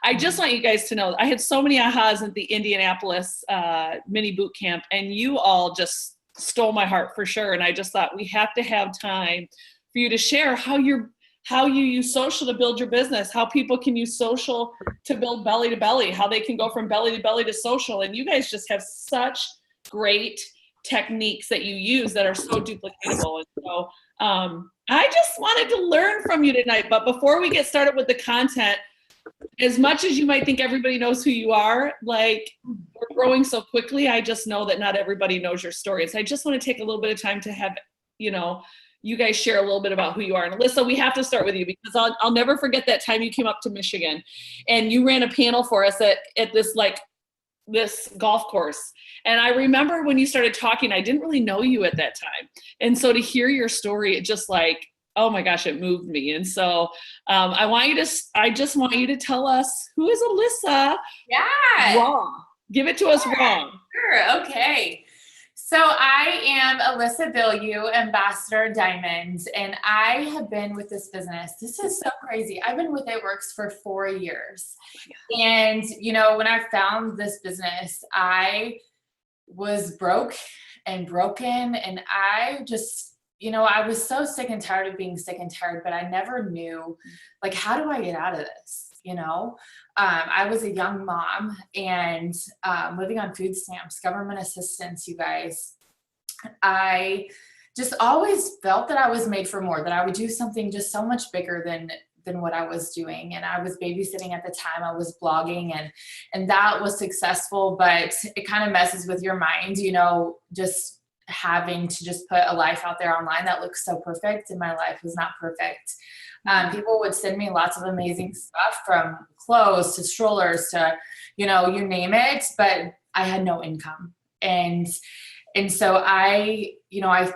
I just want you guys to know, I had so many ahas at the Indianapolis mini boot camp, and you all just stole my heart for sure. And I just thought we have to have time for you to share how you use social to build your business, how people can use social to build belly to belly, how they can go from belly to belly to social. And you guys just have such great techniques that you use that are so duplicatable. And so I just wanted to learn from you tonight. But before we get started with the content, as much as you might think everybody knows who you are, like, we're growing so quickly, I just know that not everybody knows your story. So I just want to take a little bit of time to have, you guys share a little bit about who you are. And Alyssa, we have to start with you, because I'll never forget that time you came up to Michigan and you ran a panel for us at this golf course. And I remember when you started talking, I didn't really know you at that time. And so to hear your story, it just like, oh my gosh, it moved me. And so I just want you to tell us, who is Alyssa? Yeah. Raw. Give it to us raw. Sure. Okay. So I am Alyssa Bilyeu, Ambassador Diamond, and I have been with this business. This is so crazy. I've been with It Works for 4 years. And, when I found this business, I was broke and broken, and I just, I was so sick and tired of being sick and tired, but I never knew, like, how do I get out of this? I was a young mom and living on food stamps, government assistance, you guys. I just always felt that I was made for more, that I would do something just so much bigger than what I was doing. And I was babysitting at the time. I was blogging and that was successful, but it kind of messes with your mind, just having to just put a life out there online that looks so perfect, and my life was not perfect. People would send me lots of amazing stuff, from clothes to strollers to, you name it, but I had no income. And so I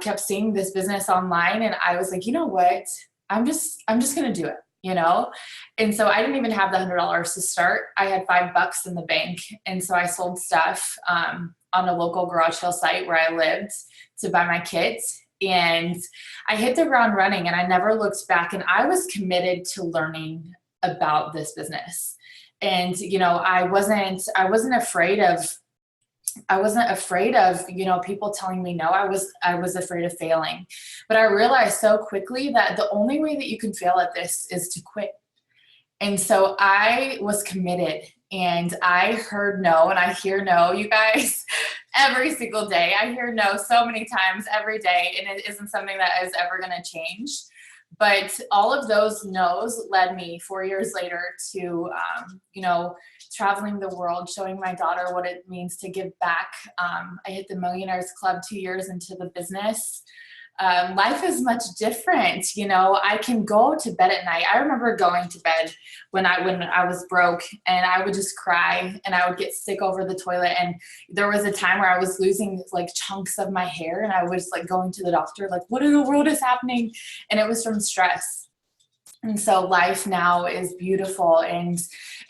kept seeing this business online, and I was like, you know what, I'm just going to do it, And so I didn't even have the $100 to start. I had $5 in the bank. And so I sold stuff, on a local garage sale site where I lived to buy my kits. And I hit the ground running, and I never looked back. And I was committed to learning about this business. And, I wasn't afraid of, people telling me no. I was afraid of failing. But I realized so quickly that the only way that you can fail at this is to quit. And so I was committed, and I heard no, and I hear no, you guys, every single day. I hear no so many times every day, and it isn't something that is ever going to change. But all of those no's led me 4 years later to, traveling the world, showing my daughter what it means to give back. I hit the Millionaires Club 2 years into the business. Life is much different. I can go to bed at night. I remember going to bed when I was broke, and I would just cry, and I would get sick over the toilet. And there was a time where I was losing like chunks of my hair, and I was like going to the doctor, like, what in the world is happening? And it was from stress. And so life now is beautiful. And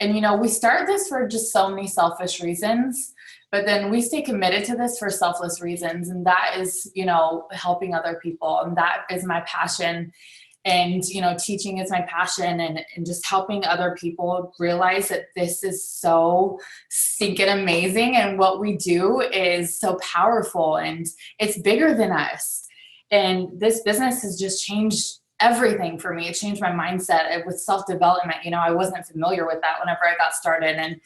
we start this for just so many selfish reasons. But then we stay committed to this for selfless reasons. And that is, helping other people. And that is my passion. And, teaching is my passion, and just helping other people realize that this is so stinking amazing. And what we do is so powerful, and it's bigger than us. And this business has just changed everything for me. It changed my mindset with self-development. I wasn't familiar with that whenever I got started. And,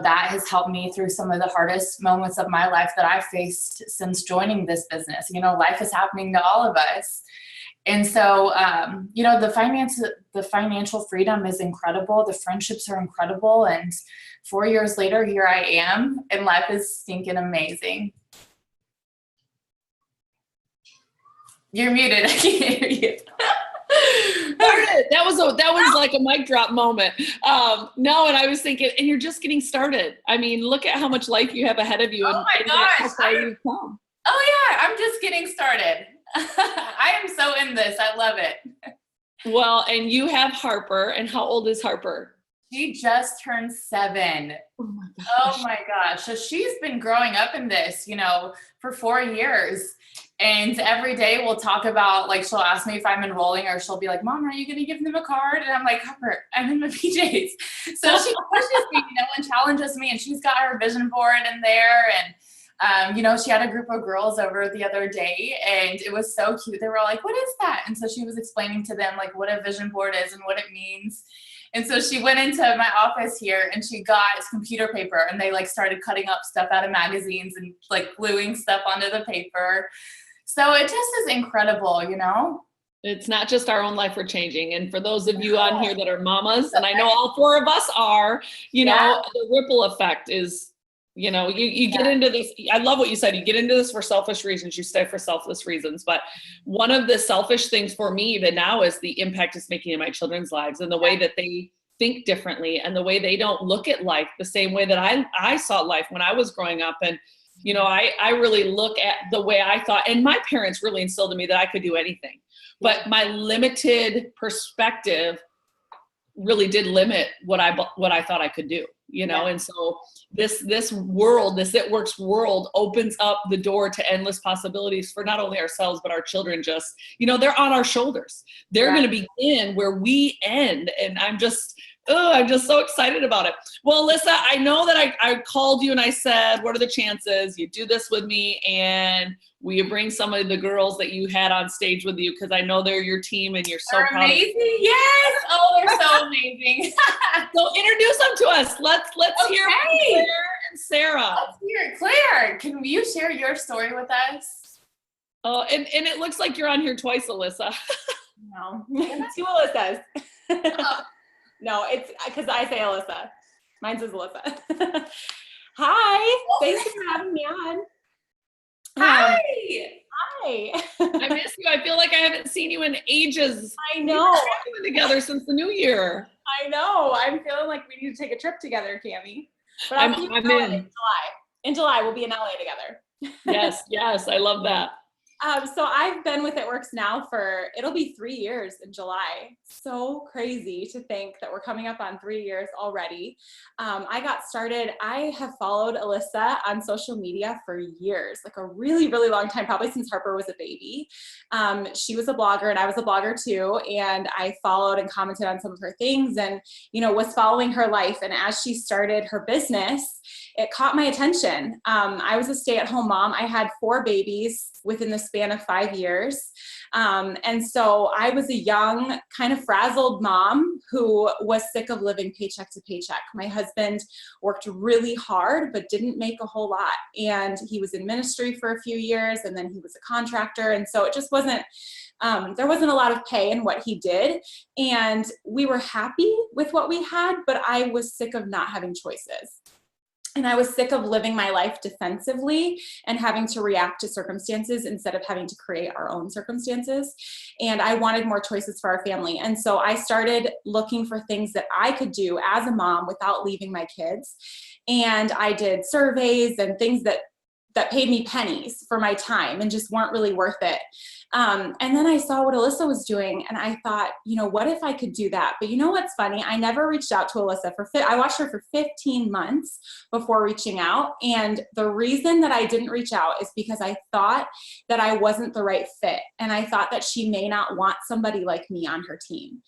that has helped me through some of the hardest moments of my life that I've faced since joining this business. Life is happening to all of us. And so, the financial freedom is incredible. The friendships are incredible. And 4 years later, here I am, and life is stinking amazing. You're muted. I can't hear you. That was like a mic drop moment. No, and I was thinking, and you're just getting started. I mean, look at how much life you have ahead of you. Oh my gosh. Oh yeah, I'm just getting started. I am so in this. I love it. Well, and you have Harper. And how old is Harper? She just turned 7. Oh my gosh. So she's been growing up in this, for 4 years. And every day we'll talk about, like, she'll ask me if I'm enrolling, or she'll be like, Mom, are you going to give them a card? And I'm like, Harper, I'm in my PJs. So she challenges me, and she's got her vision board in there. And, you know, she had a group of girls over the other day, and it was so cute. They were all like, what is that? And so she was explaining to them like what a vision board is and what it means. And so she went into my office here and she got computer paper, and they like started cutting up stuff out of magazines and like gluing stuff onto the paper. So it just is incredible, you know? It's not just our own life we're changing. And for those of you on here that are mamas, and I know all 4 of us are, you know, the ripple effect is, you know, you get into this. I love what you said. You get into this for selfish reasons. You stay for selfless reasons. But one of the selfish things for me even now is the impact it's making in my children's lives, and the way that they think differently, and the way they don't look at life the same way that I saw life when I was growing up. And, you know, I really look at the way I thought, and my parents really instilled in me that I could do anything. But my limited perspective really did limit what I thought I could do, you know? And so this world, this It Works world opens up the door to endless possibilities for not only ourselves, but our children. Just, you know, they're on our shoulders. They're going to begin where we end. And I'm just so excited about it. Well, Alyssa, I know that I called you and I said, what are the chances you do this with me? And will you bring some of the girls that you had on stage with you? Because I know they're your team and you're so proud. Amazing. Yes. Oh, they're so amazing. So introduce them to us. Let's hear from Claire and Sarah. Let's hear it. Claire, can you share your story with us? Oh, and it looks like you're on here twice, Alyssa. No, 2 Alyssas. No, it's because I say Alyssa. Mine says Alyssa. Hi. Thanks for having me on. Hi. Hi. I miss you. I feel like I haven't seen you in ages. I know. We've been together since the new year. I know. I'm feeling like we need to take a trip together, Cammie. But I'm in in. July. In July, we'll be in LA together. Yes. I love that. So I've been with It Works now it'll be 3 years in July. So crazy to think that we're coming up on 3 years already. I got started, I have followed Alyssa on social media for years, like a really, really long time, probably since Harper was a baby. She was a blogger and I was a blogger too. And I followed and commented on some of her things and, you know, was following her life. And as she started her business, it caught my attention. I was a stay-at-home mom. I had 4 babies within the span of 5 years. And so I was a young, kind of frazzled mom who was sick of living paycheck to paycheck. My husband worked really hard, but didn't make a whole lot. And he was in ministry for a few years, and then he was a contractor. And so it just wasn't, there wasn't a lot of pay in what he did. And we were happy with what we had, but I was sick of not having choices. And I was sick of living my life defensively and having to react to circumstances instead of having to create our own circumstances. And I wanted more choices for our family. And so I started looking for things that I could do as a mom without leaving my kids. And I did surveys and things that paid me pennies for my time and just weren't really worth it. And then I saw what Alyssa was doing and I thought, you know, what if I could do that? But you know what's funny? I never reached out to Alyssa I watched her for 15 months before reaching out. And the reason that I didn't reach out is because I thought that I wasn't the right fit. And I thought that she may not want somebody like me on her team.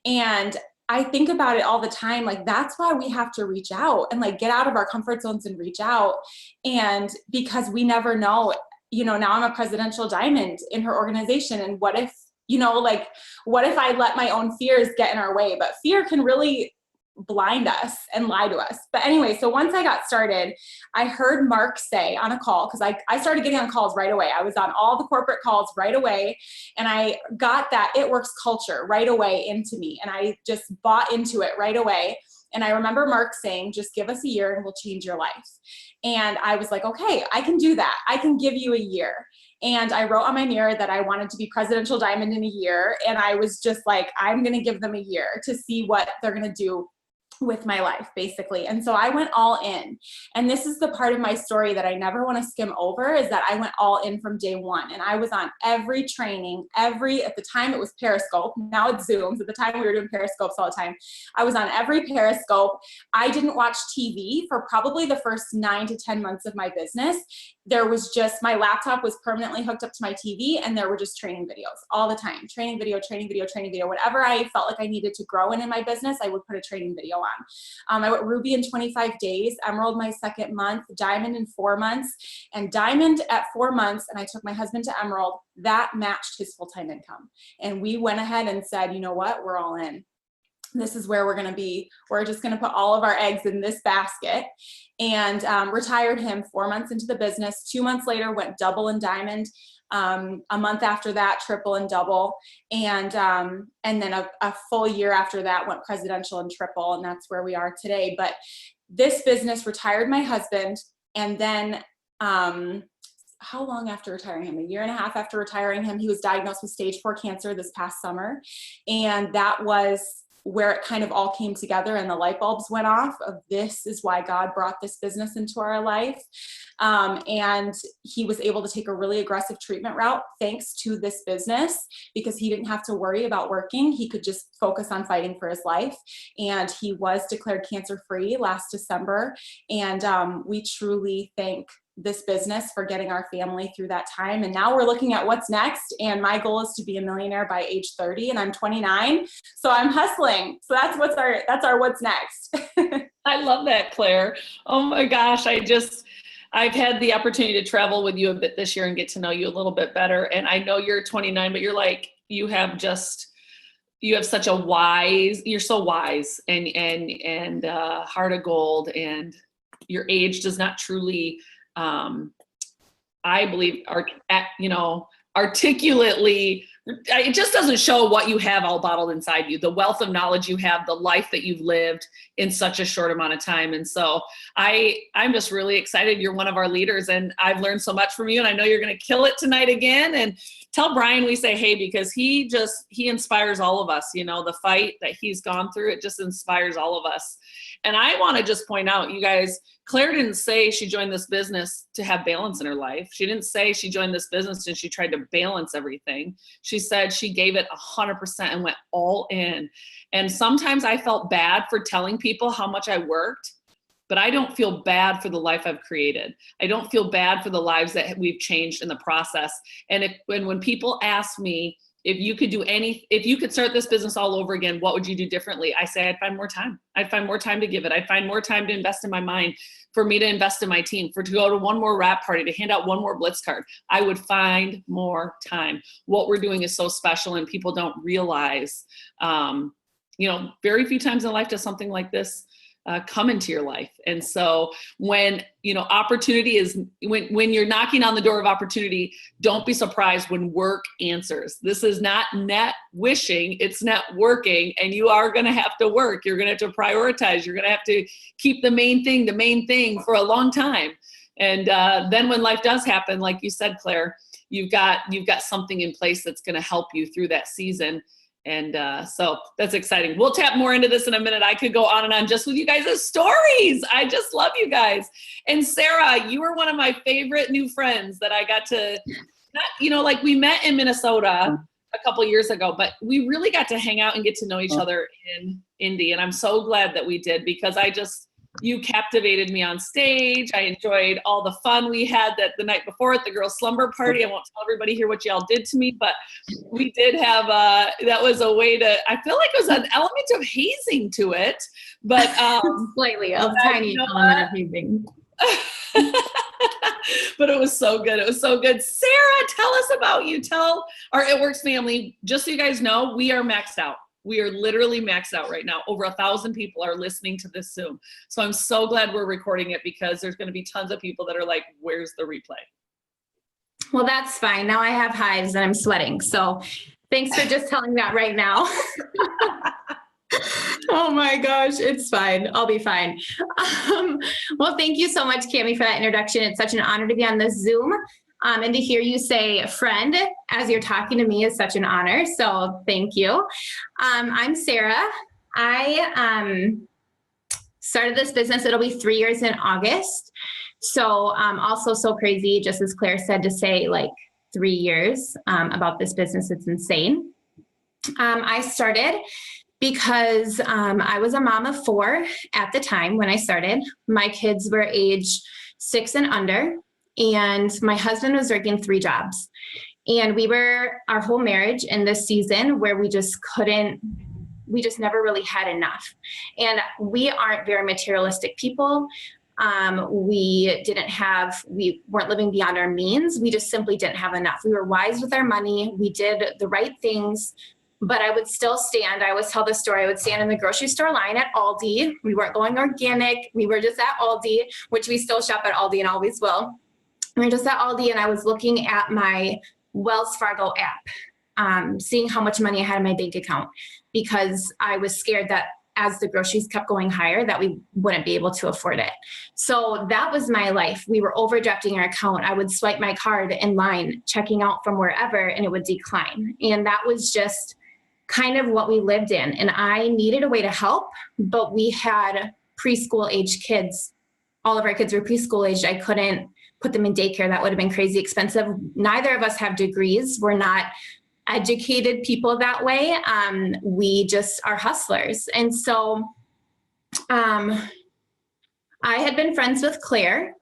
And I think about it all the time. Like, that's why we have to reach out and like get out of our comfort zones and reach out. And because we never know, you know, now I'm a presidential diamond in her organization. And what if, you know, like, what if I let my own fears get in our way? But fear can really blind us and lie to us. But anyway, so once I got started, I heard Mark say on a call, because I started getting on calls right away. I was on all the corporate calls right away. And I got that It Works culture right away into me. And I just bought into it right away. And I remember Mark saying, just give us a year and we'll change your life. And I was like, okay, I can do that. I can give you a year. And I wrote on my mirror that I wanted to be presidential diamond in a year. And I was just like, I'm going to give them a year to see what they're going to do with my life, basically. And so I went all in. And this is the part of my story that I never want to skim over, is that I went all in from day one. And I was on every training, at the time it was Periscope. Now it's Zooms. At the time we were doing Periscopes all the time. I was on every Periscope. I didn't watch TV for probably the first 9 to 10 months of my business. There was just, my laptop was permanently hooked up to my TV and there were just training videos all the time. Training video. Whatever I felt like I needed to grow in my business, I would put a training video on. on. I went ruby in 25 days, emerald my second month, diamond in 4 months, and diamond at 4 months, and I took my husband to emerald, that matched his full-time income. And we went ahead and said, you know what, we're all in. This is where we're going to be. We're just going to put all of our eggs in this basket, and retired him 4 months into the business. 2 months later, went double and diamond. A month after that, triple and double. And then a full year after that, went presidential and triple. And that's where we are today. But this business retired my husband. And then how long after retiring him? 1.5 years after retiring him, he was diagnosed with stage 4 cancer this past summer. And that was where it kind of all came together and the light bulbs went off of this is why God brought this business into our life. And he was able to take a really aggressive treatment route thanks to this business, because he didn't have to worry about working. He could just focus on fighting for his life. And he was declared cancer-free last December. And we truly thank this business for getting our family through that time. And now we're looking at what's next. And my goal is to be a millionaire by age 30, and I'm 29. So I'm hustling. So that's our what's next. I love that, Claire. Oh my gosh. I've had the opportunity to travel with you a bit this year and get to know you a little bit better. And I know you're 29, but you have such a you're so wise and heart of gold, and your age does not truly, I believe, articulately, it just doesn't show what you have all bottled inside you, the wealth of knowledge you have, the life that you've lived in such a short amount of time. And so I'm just really excited. You're one of our leaders, and I've learned so much from you, and I know you're going to kill it tonight again. And tell Brian we say hey, because he inspires all of us. The fight that he's gone through, it just inspires all of us. And I want to just point out, you guys, Claire didn't say she joined this business to have balance in her life. She didn't say she joined this business and she tried to balance everything. She said she gave it 100% and went all in. And sometimes I felt bad for telling people how much I worked, but I don't feel bad for the life I've created. I don't feel bad for the lives that we've changed in the process. And when people ask me, if you could start this business all over again, what would you do differently? I say, I'd find more time. I'd find more time to give it. I'd find more time to invest in my mind, for me to invest in my team, to go to one more wrap party, to hand out one more Blitz card. I would find more time. What we're doing is so special, and people don't realize, very few times in life does something like this come into your life. And so when, opportunity is, when you're knocking on the door of opportunity, don't be surprised when work answers. This is not net wishing, it's net working, and you are going to have to work. You're going to have to prioritize. You're going to have to keep the main thing for a long time. And then when life does happen, like you said, Claire, you've got something in place that's going to help you through that season. And so that's exciting. We'll tap more into this in a minute. I could go on and on just with you guys' stories. I just love you guys. And Sarah, you were one of my favorite new friends that I got to, we met in Minnesota a couple years ago, but we really got to hang out and get to know each other in Indy. And I'm so glad that we did, because you captivated me on stage. I enjoyed all the fun we had the night before at the girls' slumber party. I won't tell everybody here what y'all did to me, but we did have, that was a way to, I feel like it was an element of hazing to it, but slightly, a tiny element of hazing. But it was so good. It was so good. Sarah, tell us about you. Tell our It Works family, just so you guys know, we are maxed out. We are literally maxed out right now. Over 1,000 people are listening to this Zoom. So I'm so glad we're recording it, because there's going to be tons of people that are like, where's the replay? Well, that's fine. Now I have hives and I'm sweating. So thanks for just telling that right now. Oh my gosh, it's fine. I'll be fine. Well, thank you so much, Cammie, for that introduction. It's such an honor to be on this Zoom. And to hear you say friend as you're talking to me is such an honor. So thank you. I'm Sarah. I started this business. It'll be 3 years in August. So also so crazy, just as Claire said, to say 3 years about this business. It's insane. I started because I was a mom of 4 at the time when I started. My kids were age 6 and under. And my husband was working 3 jobs, and we were our whole marriage in this season where we just couldn't we just never really had enough. And we aren't very materialistic people. We weren't living beyond our means. We just simply didn't have enough. We were wise with our money. We did the right things, but I would still stand. I always tell the story. I would stand in the grocery store line at Aldi. We weren't going organic. We were just at Aldi, which we still shop at Aldi and always will. We were just at Aldi, and I was looking at my Wells Fargo app, seeing how much money I had in my bank account, because I was scared that as the groceries kept going higher, that we wouldn't be able to afford it. So that was my life. We were overdrafting our account. I would swipe my card in line, checking out from wherever, and it would decline. And that was just kind of what we lived in. And I needed a way to help, but we had preschool age kids. All of our kids were preschool aged. I couldn't put them in daycare. That would have been crazy expensive. Neither of us have degrees. We're not educated people that way. We just are hustlers. And so I had been friends with Claire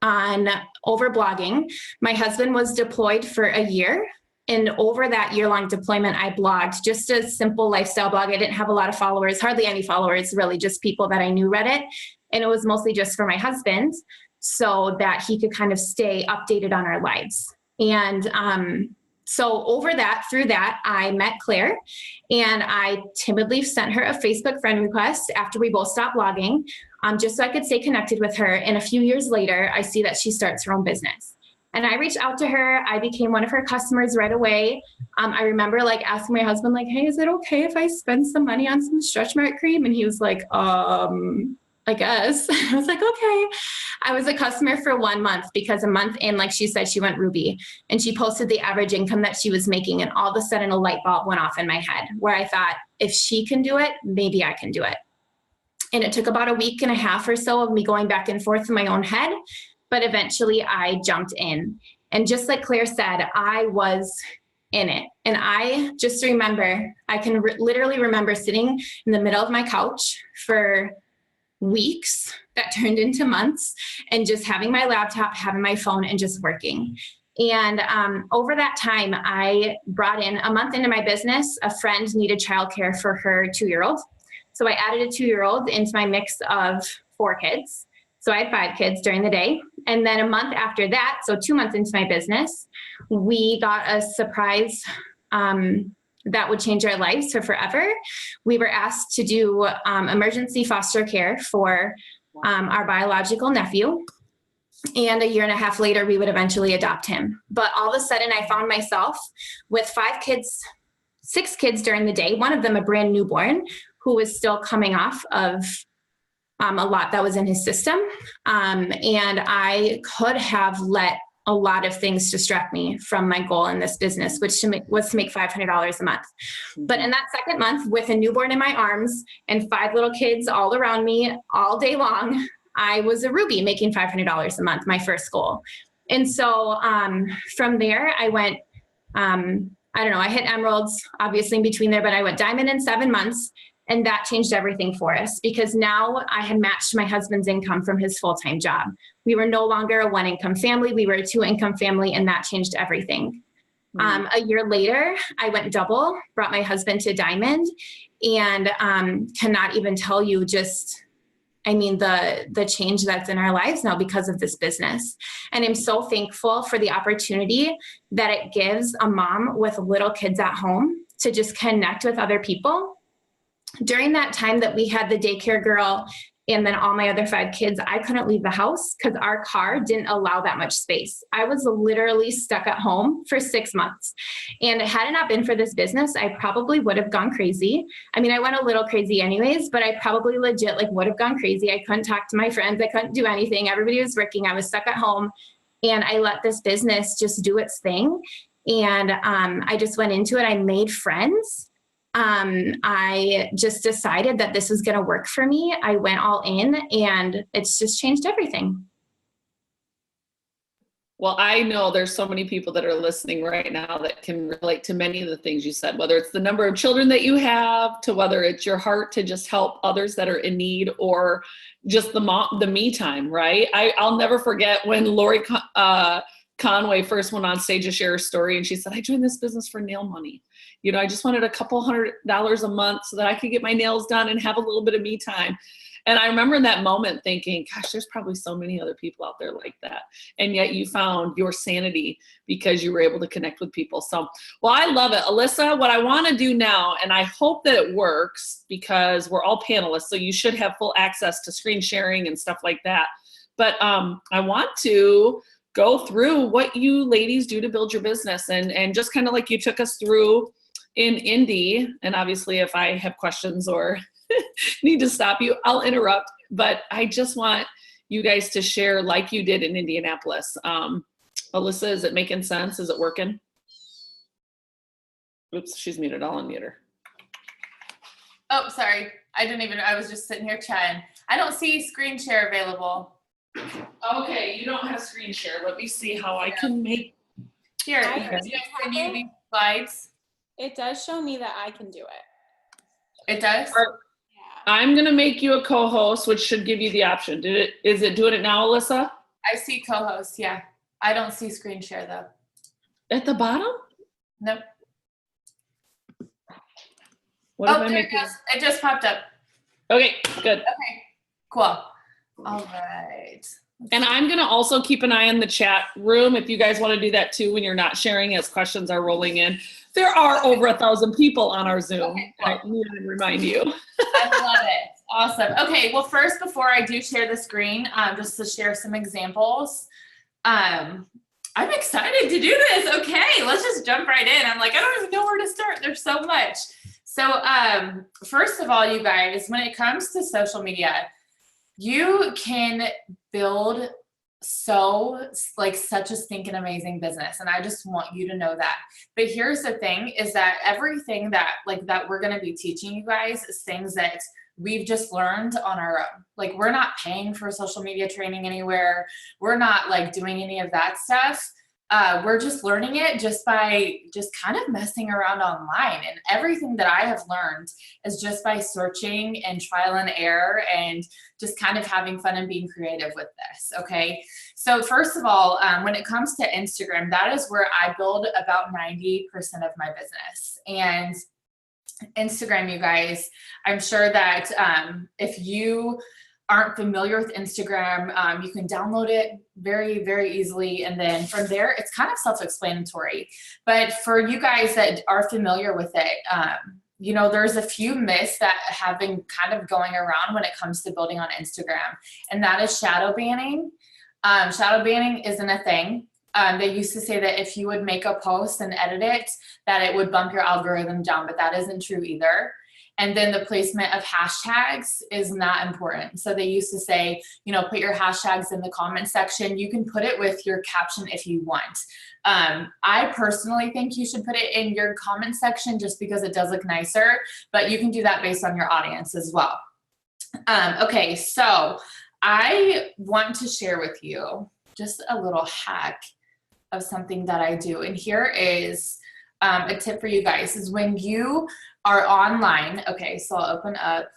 over blogging. My husband was deployed for a year. And over that year-long deployment, I blogged just a simple lifestyle blog. I didn't have a lot of followers, hardly any followers, really, just people that I knew read it. And it was mostly just for my husband so that he could kind of stay updated on our lives. And so through that, I met Claire, and I timidly sent her a Facebook friend request after we both stopped blogging, just so I could stay connected with her. And a few years later, I see that she starts her own business. And I reached out to her. I became one of her customers right away. I remember asking my husband, hey, is it okay if I spend some money on some stretch mark cream? And he was like, I guess. I was like, okay. I was a customer for 1 month because a month in, like she said, she went Ruby, and she posted the average income that she was making. And all of a sudden a light bulb went off in my head where I thought, if she can do it, maybe I can do it. And it took about a week and a half or so of me going back and forth in my own head. But eventually I jumped in. And just like Claire said, I was in it. And I just remember, I can literally remember sitting in the middle of my couch for weeks that turned into months, and just having my laptop, having my phone, and just working. And over that time, I brought in, a month into my business, a friend needed childcare for her 2-year-old. So I added a 2-year-old into my mix of 4 kids. So I had 5 kids during the day. And then a month after that, so 2 months into my business, we got a surprise that would change our lives for forever. We were asked to do emergency foster care for our biological nephew. And a year and a half later, we would eventually adopt him. But all of a sudden, I found myself with 5 kids, 6 kids during the day, one of them a brand newborn who was still coming off of a lot that was in his system. And I could have let a lot of things distract me from my goal in this business, which was to make $500 a month. But in that second month, with a newborn in my arms and 5 little kids all around me all day long, I was a Ruby making $500 a month, my first goal. And so from there, I went, I hit emeralds obviously in between there, but I went diamond in 7 months. And that changed everything for us, because now I had matched my husband's income from his full-time job. We were no longer a 1-income family. We were a 2-income family, and that changed everything. A year later, I went double, brought my husband to diamond, and cannot even tell you the change that's in our lives now because of this business. And I'm so thankful for the opportunity that it gives a mom with little kids at home to just connect with other people. During that time that we had the daycare girl and then all my other 5 kids, I couldn't leave the house because our car didn't allow that much space. I was literally stuck at home for 6 months. And had it not been for this business, I probably would have gone crazy. I mean, I went a little crazy anyways, but I probably legit would have gone crazy. I couldn't talk to my friends. I couldn't do anything. Everybody was working. I was stuck at home, and I let this business just do its thing. And I just went into it. I made friends. I just decided that this was going to work for me. I went all in, and it's just changed everything. Well, I know there's so many people that are listening right now that can relate to many of the things you said, whether it's the number of children that you have, to whether it's your heart to just help others that are in need, or just the me time, right? I'll never forget when Lori Conway first went on stage to share her story, and she said, I joined this business for nail money. You know, I just wanted a couple $100 a month so that I could get my nails done and have a little bit of me time. And I remember in that moment thinking, gosh, there's probably so many other people out there like that. And yet you found your sanity because you were able to connect with people. So, well, I love it. Alyssa, what I want to do now, and I hope that it works because we're all panelists, so you should have full access to screen sharing and stuff like that. But I want to go through what you ladies do to build your business, and just kind of like you took us through in Indy. And obviously if I have questions or need to stop you, I'll interrupt, but I just want you guys to share like you did in Indianapolis. Alyssa, is it making sense? Is it working? Oops, she's muted. I'll unmute her. Oh, sorry. I was just sitting here chatting. I don't see screen share available. Okay, you don't have screen share. Let me see how I can make. Here, I did I send you these slides? It does show me that I can do it. It does? Yeah. I'm gonna make you a co-host, which should give you the option. Is it doing it now, Alyssa? I see co-host, yeah. I don't see screen share though. At the bottom? Nope. What Oh, there it goes. It just popped up. Okay, good. Okay, cool. All right. And I'm gonna also keep an eye on the chat room if you guys want to do that too when you're not sharing as questions are rolling in. There are over 1,000 people on our Zoom. Okay, cool. I need to remind you. I love it. Awesome. Okay, well, first, before I do share the screen, just to share some examples, I'm excited to do this. Okay, let's just jump right in. I'm like, I don't even know where to start. There's so much. So first of all, you guys, when it comes to social media, you can build such a stinking amazing business. And I just want you to know that. But here's the thing is that everything that we're going to be teaching you guys is things that we've just learned on our own. Like, we're not paying for social media training anywhere. We're not like doing any of that stuff. We're just learning it just by kind of messing around online. And everything that I have learned is just by searching and trial and error and just kind of having fun and being creative with this. Okay. So first of all, when it comes to Instagram, that is where I build about 90% of my business. And Instagram, you guys, I'm sure that if you aren't familiar with Instagram, you can download it very, very easily. And then from there, it's kind of self-explanatory. But for you guys that are familiar with it, you know, there's a few myths that have been kind of going around when it comes to building on Instagram. And that is shadow banning. Shadow banning isn't a thing. They used to say that if you would make a post and edit it, that it would bump your algorithm down, but that isn't true either. And then the placement of hashtags is not important. So they used to say, you know, put your hashtags in the comment section. You can put it with your caption if you want. I personally think you should put it in your comment section just because it does look nicer, but you can do that based on your audience as well. Okay, so I want to share with you just a little hack of something that I do. And here is a tip for you guys is when you are online. Okay, so I'll open up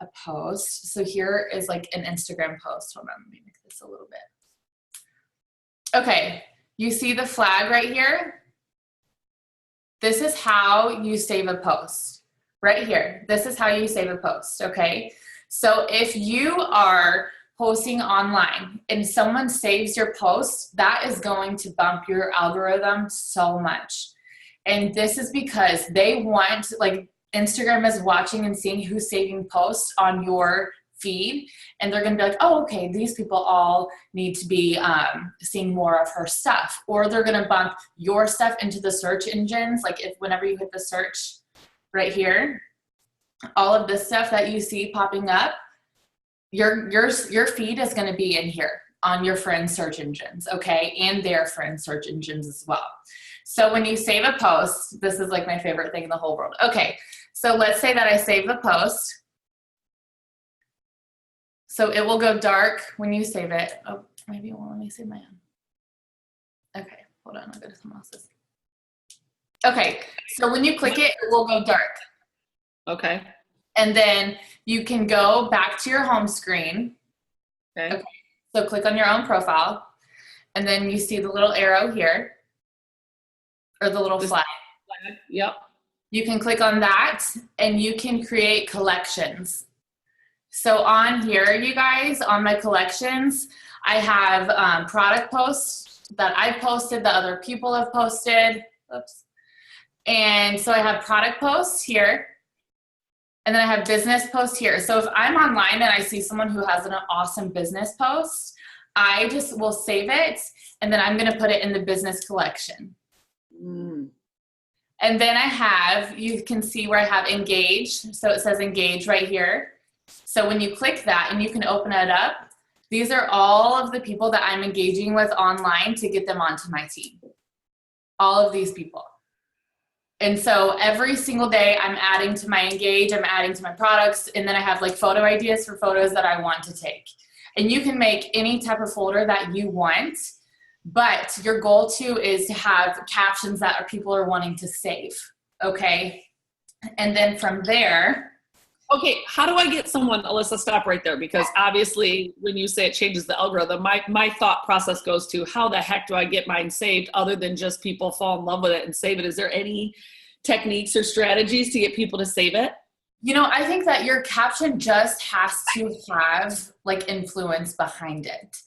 a post. So here is like an Instagram post. Hold on, let me make this a little bit. Okay, you see the flag right here? This is how you save a post. Right here, this is how you save a post, okay? So if you are posting online and someone saves your post, that is going to bump your algorithm so much. And this is because they want, like, Instagram is watching and seeing who's saving posts on your feed. And they're going to be like, oh, okay, these people all need to be seeing more of her stuff. Or they're going to bump your stuff into the search engines. Like, whenever you hit the search right here, all of this stuff that you see popping up, your feed is going to be in here on your friends' search engines, okay? And their friends' search engines as well. So when you save a post, this is like my favorite thing in the whole world. Okay, so let's say that I save the post. So it will go dark when you save it. Oh, maybe it won't let me save my own. Okay, hold on, I'll go to someone else's. Okay, so when you click it, it will go dark. Okay. And then you can go back to your home screen. Okay. Okay. So click on your own profile. And then you see the little arrow here, or the little flag. Yep. You can click on that and you can create collections. So on here, you guys, on my collections, I have product posts that I've posted, that other people have posted. Oops. And so I have product posts here, and then I have business posts here. So if I'm online and I see someone who has an awesome business post, I just will save it, and then I'm going to put it in the business collection. And then I have, you can see where I have engage. So it says engage right here. So when you click that and you can open it up, these are all of the people that I'm engaging with online to get them onto my team. All of these people. And so every single day I'm adding to my engage, I'm adding to my products, and then I have like photo ideas for photos that I want to take. And you can make any type of folder that you want, but your goal too is to have captions that people are wanting to save, okay? And then from there. Okay, how do I get someone, Alyssa, stop right there, because obviously when you say it changes the algorithm, my thought process goes to how the heck do I get mine saved other than just people fall in love with it and save it? Is there any techniques or strategies to get people to save it? You know, I think that your caption just has to have like influence behind it.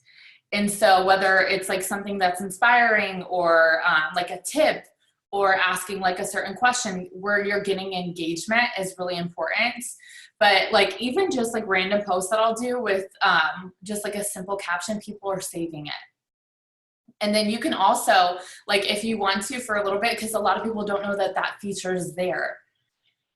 And so whether it's like something that's inspiring or like a tip or asking like a certain question where you're getting engagement is really important. But like even just like random posts that I'll do with just like a simple caption, people are saving it. And then you can also, like if you want to for a little bit, because a lot of people don't know that that feature is there.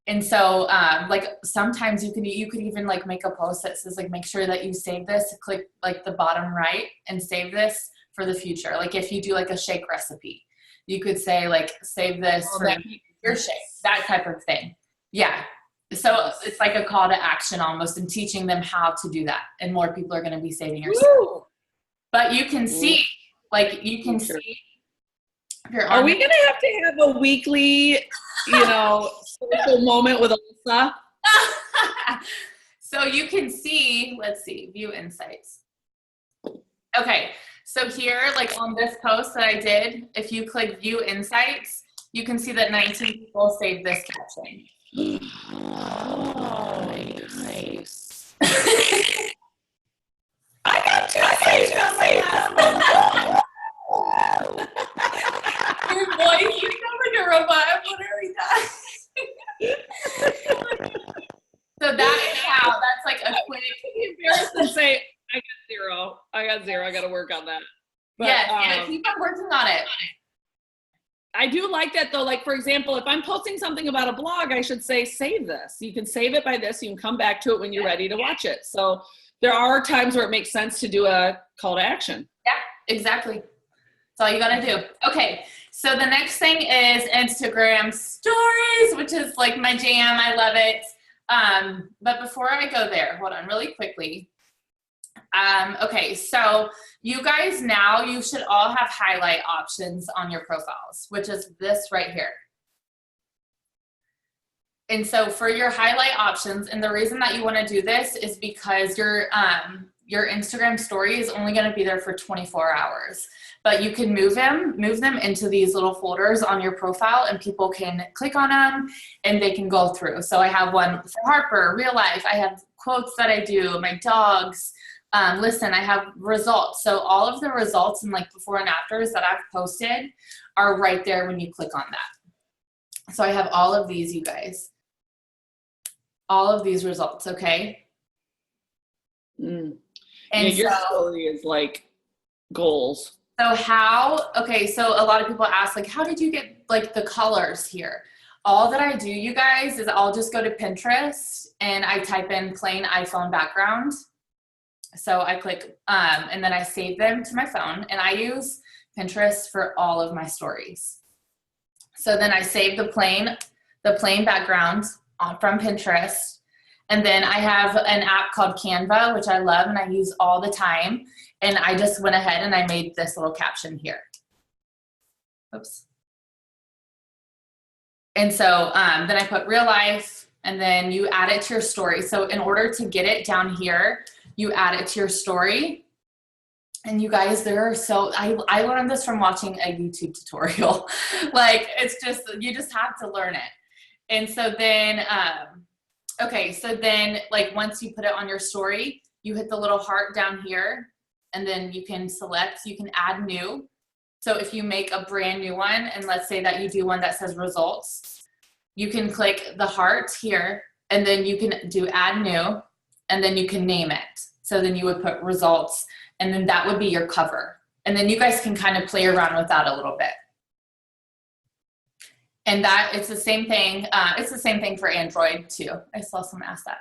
And so like sometimes you could even like make a post that says like, make sure that you save this, click like the bottom right and save this for the future. Like if you do like a shake recipe, you could say like, save this for your shake, that type of thing. Yeah. So it's like a call to action almost, and teaching them how to do that. And more people are going to be saving your stuff. But you can see, like you can see. Are we going to have a weekly, social moment with Alyssa? So you can see, let's see, view insights. Okay. So here, like on this post that I did, if you click view insights, you can see that 19 people saved this caption. Oh, nice. I got you. Your voice, you sound like a robot. I'm literally dying. So that is how, that's like a quick comparison. Say, I got zero. I got to work on that. But, yeah, keep on working on it. I do like that though. Like for example, if I'm posting something about a blog, I should say, save this. You can save it by this. You can come back to it when you're ready to watch it. So there are times where it makes sense to do a call to action. Yeah, exactly. That's all you got to do. Okay. So the next thing is Instagram stories, which is like my jam. I love it. But before I go there, hold on really quickly. Okay, so you guys now, you should all have highlight options on your profiles, which is this right here. And so for your highlight options, and the reason that you want to do this is because your Instagram story is only going to be there for 24 hours, but you can move them into these little folders on your profile, and people can click on them and they can go through. So I have one for Harper, real life. I have quotes that I do, my dogs. Listen, I have results. So all of the results and like before and afters that I've posted are right there when you click on that. So I have all of these, you guys, all of these results. Okay. And your story is like goals. So so a lot of people ask like, how did you get like the colors here? All that I do, you guys, is I'll just go to Pinterest and I type in plain iPhone background. So I click, and then I save them to my phone, and I use Pinterest for all of my stories. So then I save the plain background from Pinterest. And then I have an app called Canva, which I love and I use all the time. And I just went ahead and I made this little caption here. Oops. And so then I put real life, and then you add it to your story. So in order to get it down here, you add it to your story, And you guys, I learned this from watching a YouTube tutorial. Like, it's just, you just have to learn it. And so then, okay, so then like once you put it on your story, you hit the little heart down here, and then you can select, you can add new. So if you make a brand new one, and let's say that you do one that says results, you can click the heart here, and then you can do add new, and then you can name it. So then you would put results, and then that would be your cover. And then you guys can kind of play around with that a little bit. And that, it's the same thing. It's the same thing for Android too. I saw someone ask that.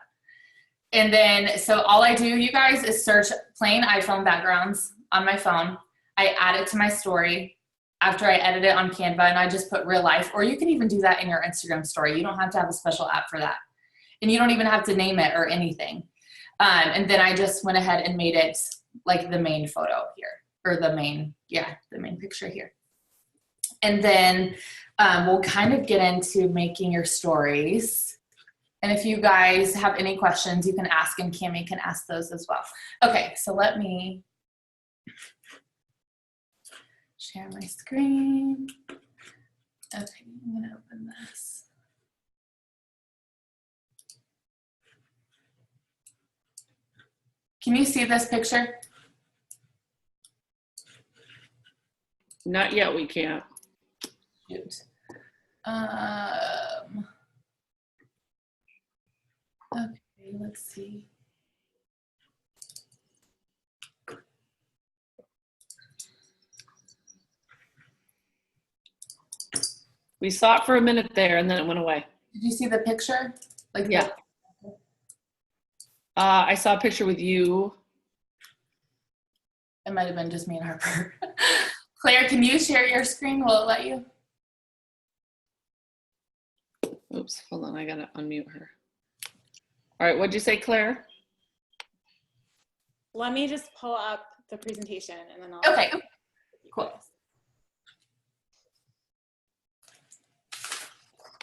And then, so all I do, you guys, is search plain iPhone backgrounds on my phone. I add it to my story after I edit it on Canva, and I just put real life, or you can even do that in your Instagram story. You don't have to have a special app for that. And you don't even have to name it or anything. And then I just went ahead and made it like the main photo here, or the main picture here. And then we'll kind of get into making your stories. And if you guys have any questions, you can ask, and Cammie can ask those as well. Okay, so let me share my screen. Okay, I'm gonna open this. Can you see this picture? Not yet, we can't. Shoot. Okay, let's see. We saw it for a minute there, and then it went away. Did you see the picture? Like, Yeah. I saw a picture with you. It might have been just me and Harper. Claire, can you share your screen? Will it let you? Oops, hold on, I gotta unmute her. All right, what'd you say, Claire? Let me just pull up the presentation, and then I'll. Okay, cool.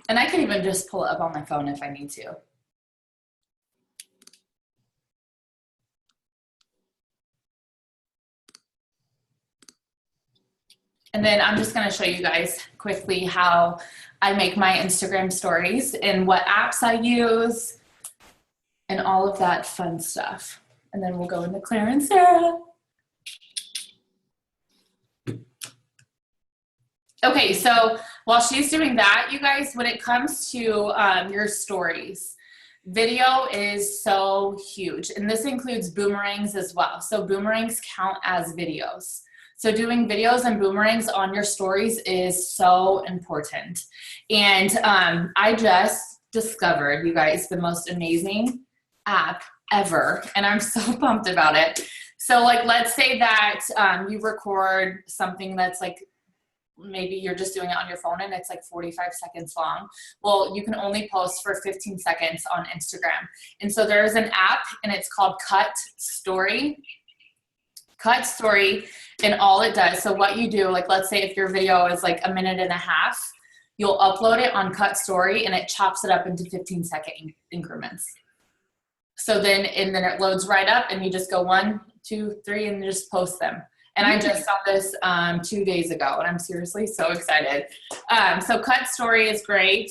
And I can even just pull it up on my phone if I need to. And then I'm just going to show you guys quickly how I make my Instagram stories and what apps I use and all of that fun stuff. And then we'll go into Claire and Sarah. Okay, so while she's doing that, you guys, when it comes to your stories, video is so huge. And this includes boomerangs as well. So boomerangs count as videos. So doing videos and boomerangs on your stories is so important. And I just discovered, you guys, the most amazing app ever. And I'm so pumped about it. So like, let's say that you record something that's like, maybe you're just doing it on your phone and it's like 45 seconds long. Well, you can only post for 15 seconds on Instagram. And so there's an app and it's called Cut Story. Cut Story, and all it does, so what you do, like let's say if your video is like 1.5 minutes, you'll upload it on Cut Story and it chops it up into 15-second increments. So then, and then it loads right up and you just go 1, 2, 3 and just post them. And I just saw this 2 days ago and I'm seriously so excited. So Cut Story is great.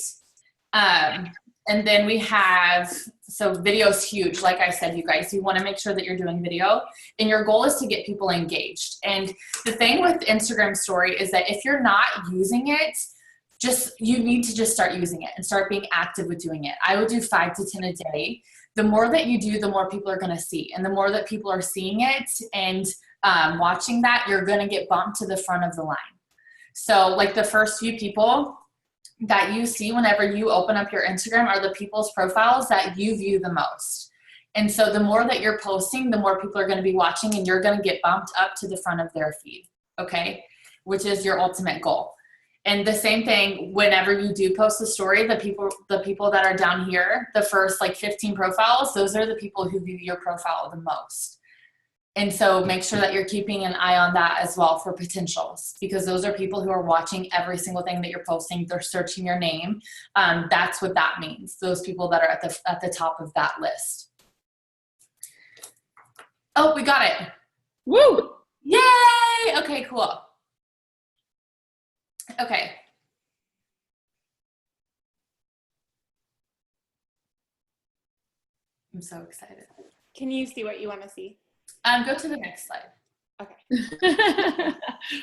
And then we have, so video is huge. Like I said, you guys, you want to make sure that you're doing video and your goal is to get people engaged. And the thing with Instagram story is that if you're not using it, you need to just start using it and start being active with doing it. I would do 5 to 10 a day. The more that you do, the more people are going to see. And the more that people are seeing it and watching that, you're going to get bumped to the front of the line. So like the first few people that you see whenever you open up your Instagram are the people's profiles that you view the most. And so the more that you're posting, the more people are going to be watching and you're going to get bumped up to the front of their feed, okay? Which is your ultimate goal. And the same thing, whenever you do post a story, the people that are down here, the first like 15 profiles, those are the people who view your profile the most. And so make sure that you're keeping an eye on that as well for potentials, because those are people who are watching every single thing that you're posting. They're searching your name. That's what that means. Those people that are at the top of that list. Oh, we got it. Woo! Yay! Okay, cool. Okay. I'm so excited. Can you see what you want to see? Go to the next slide. Okay.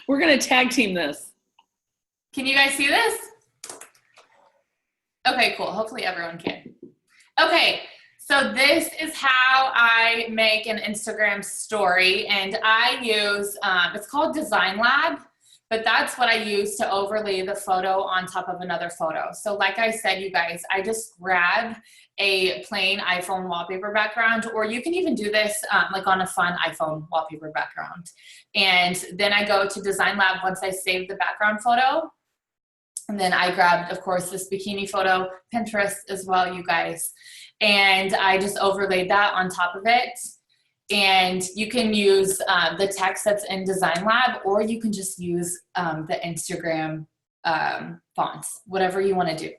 We're going to tag team this. Can you guys see this? Okay, cool. Hopefully everyone can. Okay, so this is how I make an Instagram story, and I use, it's called Design Lab, but that's what I use to overlay the photo on top of another photo. So like I said, you guys, I just grab a plain iPhone wallpaper background, or you can even do this like on a fun iPhone wallpaper background. And then I go to Design Lab once I save the background photo. And then I grabbed, of course, this bikini photo, Pinterest as well, you guys. And I just overlaid that on top of it. And you can use the text that's in Design Lab, or you can just use the Instagram fonts, whatever you want to do.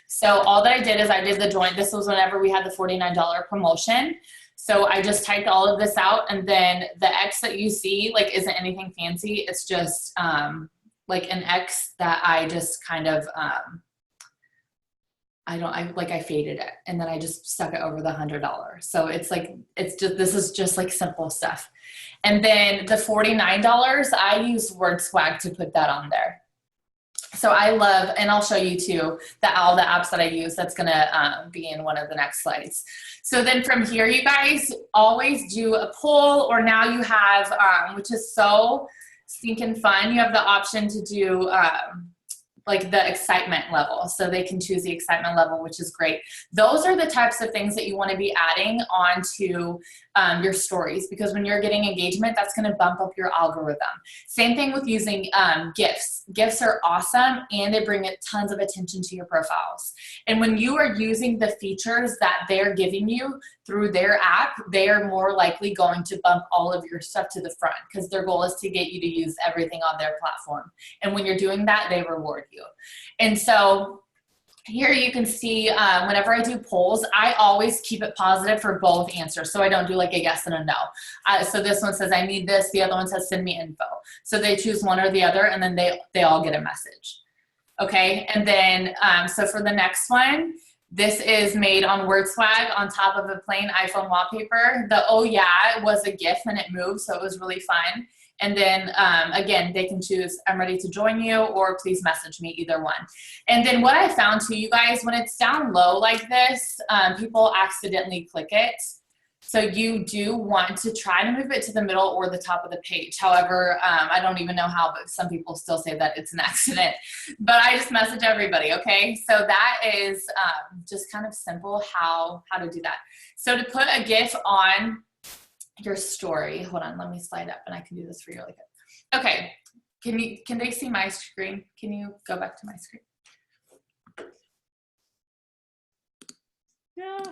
So all that I did is I did the join. This was whenever we had the $49 promotion. So I just typed all of this out, and then the X that you see like isn't anything fancy. It's just like an X that I just kind of, I faded it, and then I just stuck it over the $100. So it's like, this is just like simple stuff. And then the $49, I use Word Swag to put that on there. So I love, and I'll show you too, all the apps that I use. That's gonna be in one of the next slides. So then from here, you guys always do a poll, or now you have, which is so stinking fun, you have the option to do like the excitement level. So they can choose the excitement level, which is great. Those are the types of things that you want to be adding onto your stories, because when you're getting engagement, that's going to bump up your algorithm. Same thing with using GIFs. GIFs are awesome, and they bring tons of attention to your profiles. And when you are using the features that they're giving you through their app, they are more likely going to bump all of your stuff to the front, because their goal is to get you to use everything on their platform. And when you're doing that, they reward you. And so here you can see whenever I do polls, I always keep it positive for both answers. So I don't do like a yes and a no. So this one says, I need this. The other one says, send me info. So they choose one or the other, and then they all get a message. Okay. And then, so for the next one, this is made on Word Swag on top of a plain iPhone wallpaper. The oh yeah was a GIF, and it moved, so it was really fun. And then again, they can choose I'm ready to join you, or please message me, either one. And then what I found too, you guys, when it's down low like this, people accidentally click it. So you do want to try to move it to the middle or the top of the page. However, I don't even know how, but some people still say that it's an accident. But I just message everybody, okay? So that is just kind of simple how to do that. So to put a GIF on your story, hold on, let me slide up and I can do this for you really quick. Okay, can they see my screen? Can you go back to my screen? Yeah.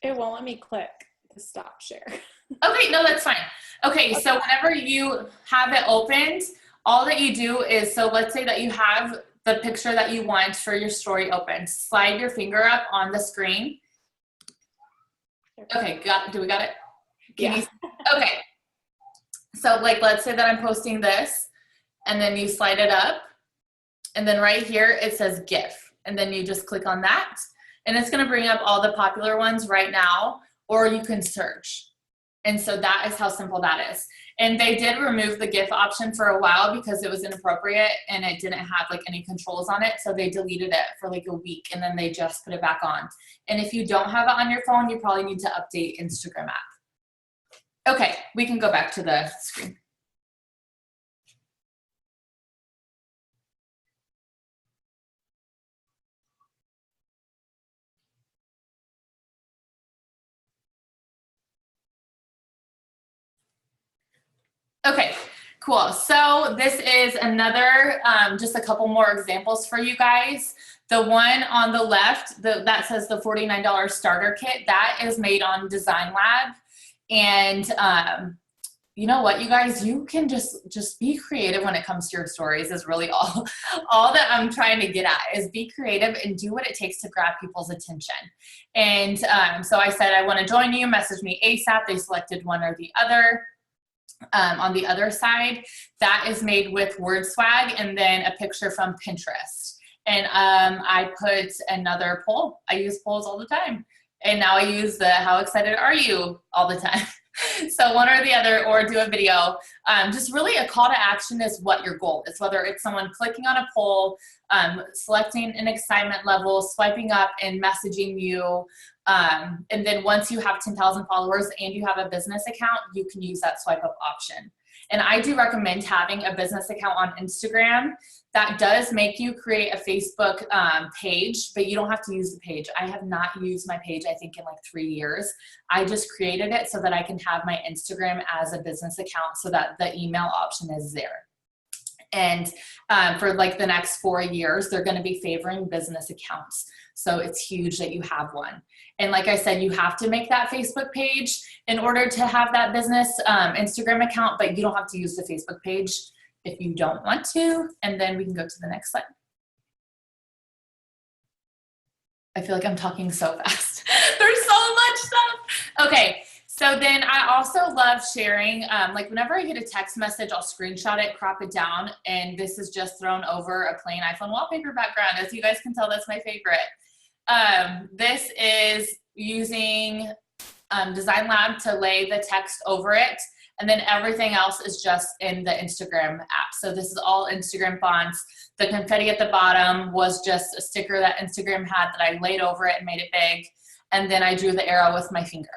It won't let me click to stop share. Okay, no, that's fine. Okay, so whenever you have it opened, all that you do is, so let's say that you have the picture that you want for your story open. Slide your finger up on the screen. Okay, do we got it? Yeah. Okay. So like, let's say that I'm posting this, and then you slide it up, and then right here it says GIF, and then you just click on that, and it's gonna bring up all the popular ones right now, or you can search. And so that is how simple that is. And they did remove the GIF option for a while because it was inappropriate and it didn't have like any controls on it. So they deleted it for like a week, and then they just put it back on. And if you don't have it on your phone, you probably need to update Instagram app. Okay, we can go back to the screen. Okay, cool. So this is another, just a couple more examples for you guys. The one on the left, that says the $49 starter kit, that is made on Design Lab. And you know what, you guys, you can just be creative when it comes to your stories is really all that I'm trying to get at is be creative and do what it takes to grab people's attention. And so I said, I want to join you, message me ASAP. They selected one or the other. On the other side, that is made with word swag and then a picture from Pinterest. And I put another poll. I use polls all the time. And now I use the how excited are you all the time. So one or the other, or do a video. Just really a call to action is what your goal is, whether it's someone clicking on a poll, selecting an excitement level, swiping up and messaging you. And then once you have 10,000 followers and you have a business account, you can use that swipe up option. And I do recommend having a business account on Instagram. That does make you create a Facebook page, but you don't have to use the page. I have not used my page, I think, in like 3 years. I just created it so that I can have my Instagram as a business account so that the email option is there. And for like the next 4 years, they're going to be favoring business accounts. So it's huge that you have one. And like I said, you have to make that Facebook page in order to have that business Instagram account, but you don't have to use the Facebook page if you don't want to. And then we can go to the next slide. I feel like I'm talking so fast. There's so much stuff. Okay. So then I also love sharing, like whenever I get a text message, I'll screenshot it, crop it down, and this is just thrown over a plain iPhone wallpaper background. As you guys can tell, that's my favorite. This is using Design Lab to lay the text over it, and then everything else is just in the Instagram app. So this is all Instagram fonts. The confetti at the bottom was just a sticker that Instagram had that I laid over it and made it big, and then I drew the arrow with my finger.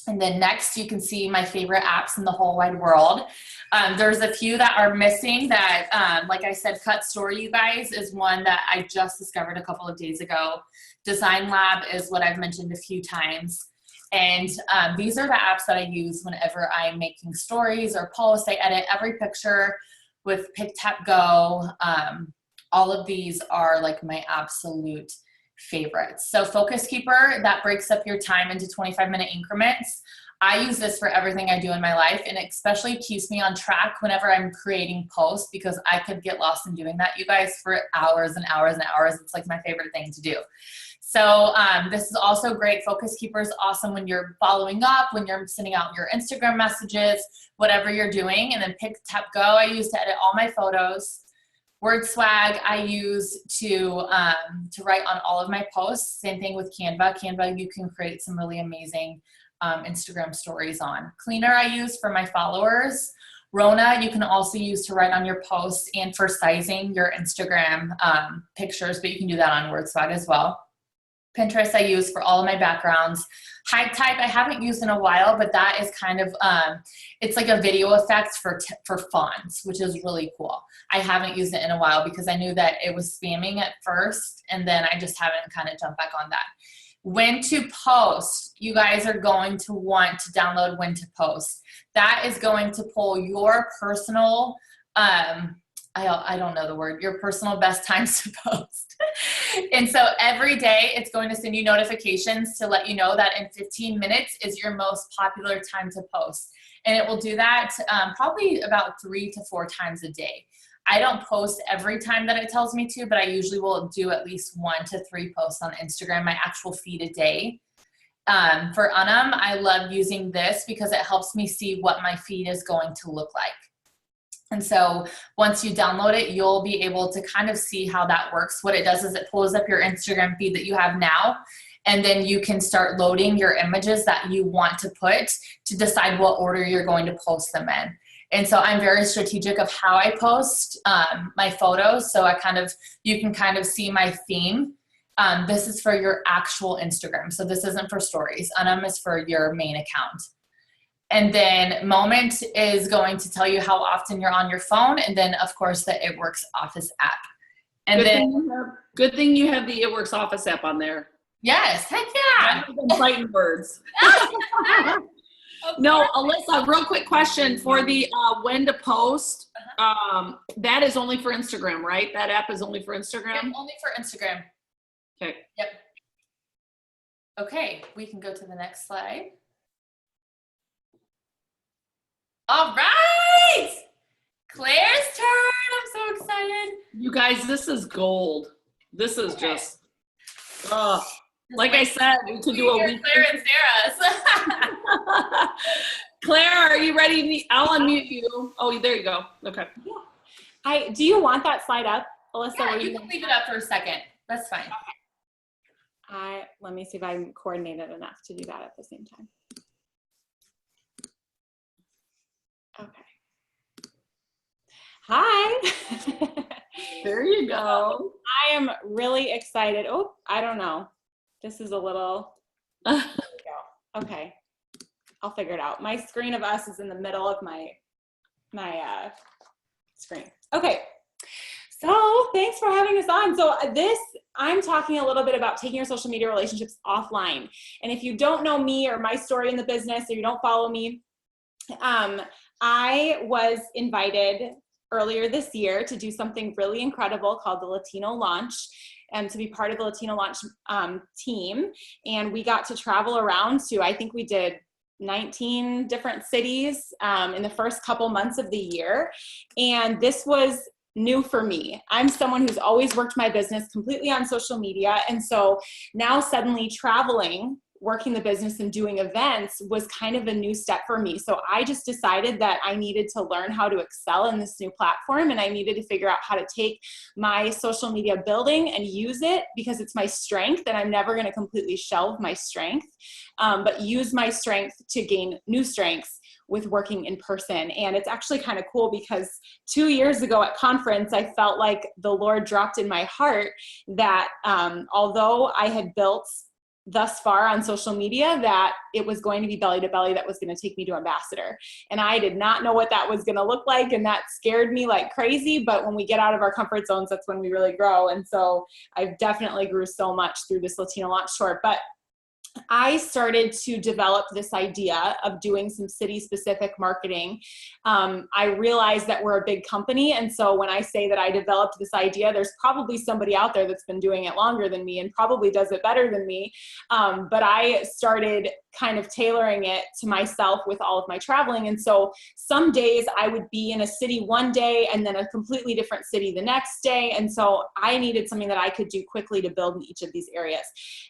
And then next, you can see my favorite apps in the whole wide world. There's a few that are missing that, like I said, Cut Story, you guys, is one that I just discovered a couple of days ago. Design Lab is what I've mentioned a few times. And these are the apps that I use whenever I'm making stories or posts. I edit every picture with Pick, Tap, Go. All of these are like my absolute favorites. So Focus Keeper, that breaks up your time into 25-minute increments. I use this for everything I do in my life, and it especially keeps me on track whenever I'm creating posts, because I could get lost in doing that, you guys, for hours and hours and hours. It's like my favorite thing to do. So this is also great. Focus Keeper is awesome when you're following up, when you're sending out your Instagram messages, whatever you're doing. And then Pick, Tap, Go, I use to edit all my photos. Word Swag I use to write on all of my posts. Same thing with Canva. Canva, you can create some really amazing Instagram stories on. Cleaner I use for my followers. Rona you can also use to write on your posts and for sizing your Instagram pictures, but you can do that on Word Swag as well. Pinterest I use for all of my backgrounds. HighType I haven't used in a while, but that is kind of, it's like a video effect for fonts, which is really cool. I haven't used it in a while because I knew that it was spamming at first, and then I just haven't kind of jumped back on that. When to post, you guys are going to want to download When to Post. That is going to pull your personal, I don't know the word, your personal best times to post. And so every day it's going to send you notifications to let you know that in 15 minutes is your most popular time to post. And it will do that probably about 3 to 4 times a day. I don't post every time that it tells me to, but I usually will do at least 1 to 3 posts on Instagram, my actual feed a day. For Unum, I love using this because it helps me see what my feed is going to look like. And so once you download it, you'll be able to kind of see how that works. What it does is it pulls up your Instagram feed that you have now, and then you can start loading your images that you want to put to decide what order you're going to post them in. And so I'm very strategic of how I post my photos. So you can kind of see my theme. This is for your actual Instagram. So this isn't for stories. Unum is for your main account. And then Moment is going to tell you how often you're on your phone. And then, of course, the It Works Office app. And good thing you have the It Works Office app on there. Yes, heck yeah. Rather than fighting words. No, Alyssa, real quick question for the When to Post. That is only for Instagram, right? That app is only for Instagram? Yep, only for Instagram. Okay. Yep. Okay, we can go to the next slide. All right. Claire's turn. I'm so excited. You guys, this is gold. This is just, like I said, we could do a week. Claire and Sarah's. Claire, are you ready? I'll unmute you. Oh, there you go. Okay. Do you want that slide up, Alyssa? Yeah, you can leave it up for a second. That's fine. Let me see if I'm coordinated enough to do that at the same time. Okay. Hi. There you go. I am really excited. Oh, I don't know. This is a little, there we go. Okay. I'll figure it out. My screen of us is in the middle of my screen. Okay. So thanks for having us on. So I'm talking a little bit about taking your social media relationships offline. And if you don't know me or my story in the business, or you don't follow me, I was invited earlier this year to do something really incredible called the Latino Launch, and to be part of the Latino Launch team. And we got to travel around to, I think we did 19 different cities in the first couple months of the year. And this was new for me. I'm someone who's always worked my business completely on social media. And so now suddenly traveling, working the business and doing events was kind of a new step for me. So I just decided that I needed to learn how to excel in this new platform, and I needed to figure out how to take my social media building and use it, because it's my strength and I'm never going to completely shelve my strength, but use my strength to gain new strengths with working in person. And it's actually kind of cool because 2 years ago at conference, I felt like the Lord dropped in my heart that although I had built thus far on social media, that it was going to be belly to belly that was going to take me to ambassador. And I did not know what that was going to look like. And that scared me like crazy. But when we get out of our comfort zones, that's when we really grow. And so I've definitely grew so much through this Latino Launch Tour. But I started to develop this idea of doing some city-specific marketing. I realized that we're a big company, and so when I say that I developed this idea, there's probably somebody out there that's been doing it longer than me and probably does it better than me. But I started kind of tailoring it to myself with all of my traveling. And so some days I would be in a city one day and then a completely different city the next day. And so I needed something that I could do quickly to build in each of these areas.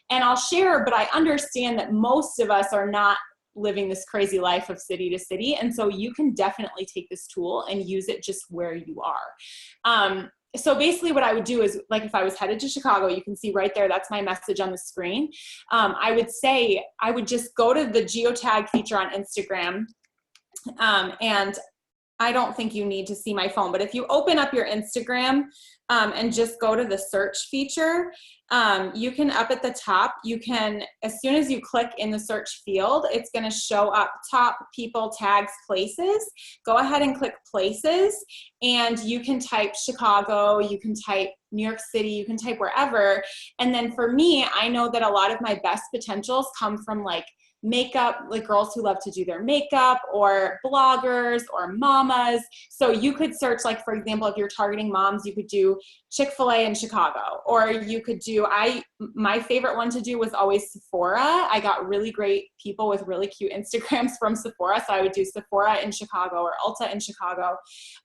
And I'll share, but I understand that most of us are not living this crazy life of city to city. And so you can definitely take this tool and use it just where you are. So basically what I would do is, like, if I was headed to Chicago, you can see right there, that's my message on the screen. I would say, I would just go to the geotag feature on Instagram. And I don't think you need to see my phone, but if you open up your Instagram and just go to the search feature, you can, up at the top, you can, as soon as you click in the search field, it's going to show up top, people, tags, places. Go ahead and click places, and you can type Chicago, you can type New York City, you can type wherever. And then for me, I know that a lot of my best potentials come from like makeup, like girls who love to do their makeup, or bloggers, or mamas. So you could search, like, for example, if you're targeting moms, you could do Chick-fil-A in Chicago, or you could do, my favorite one to do was always Sephora. I got really great people with really cute Instagrams from Sephora. So I would do Sephora in Chicago or Ulta in Chicago.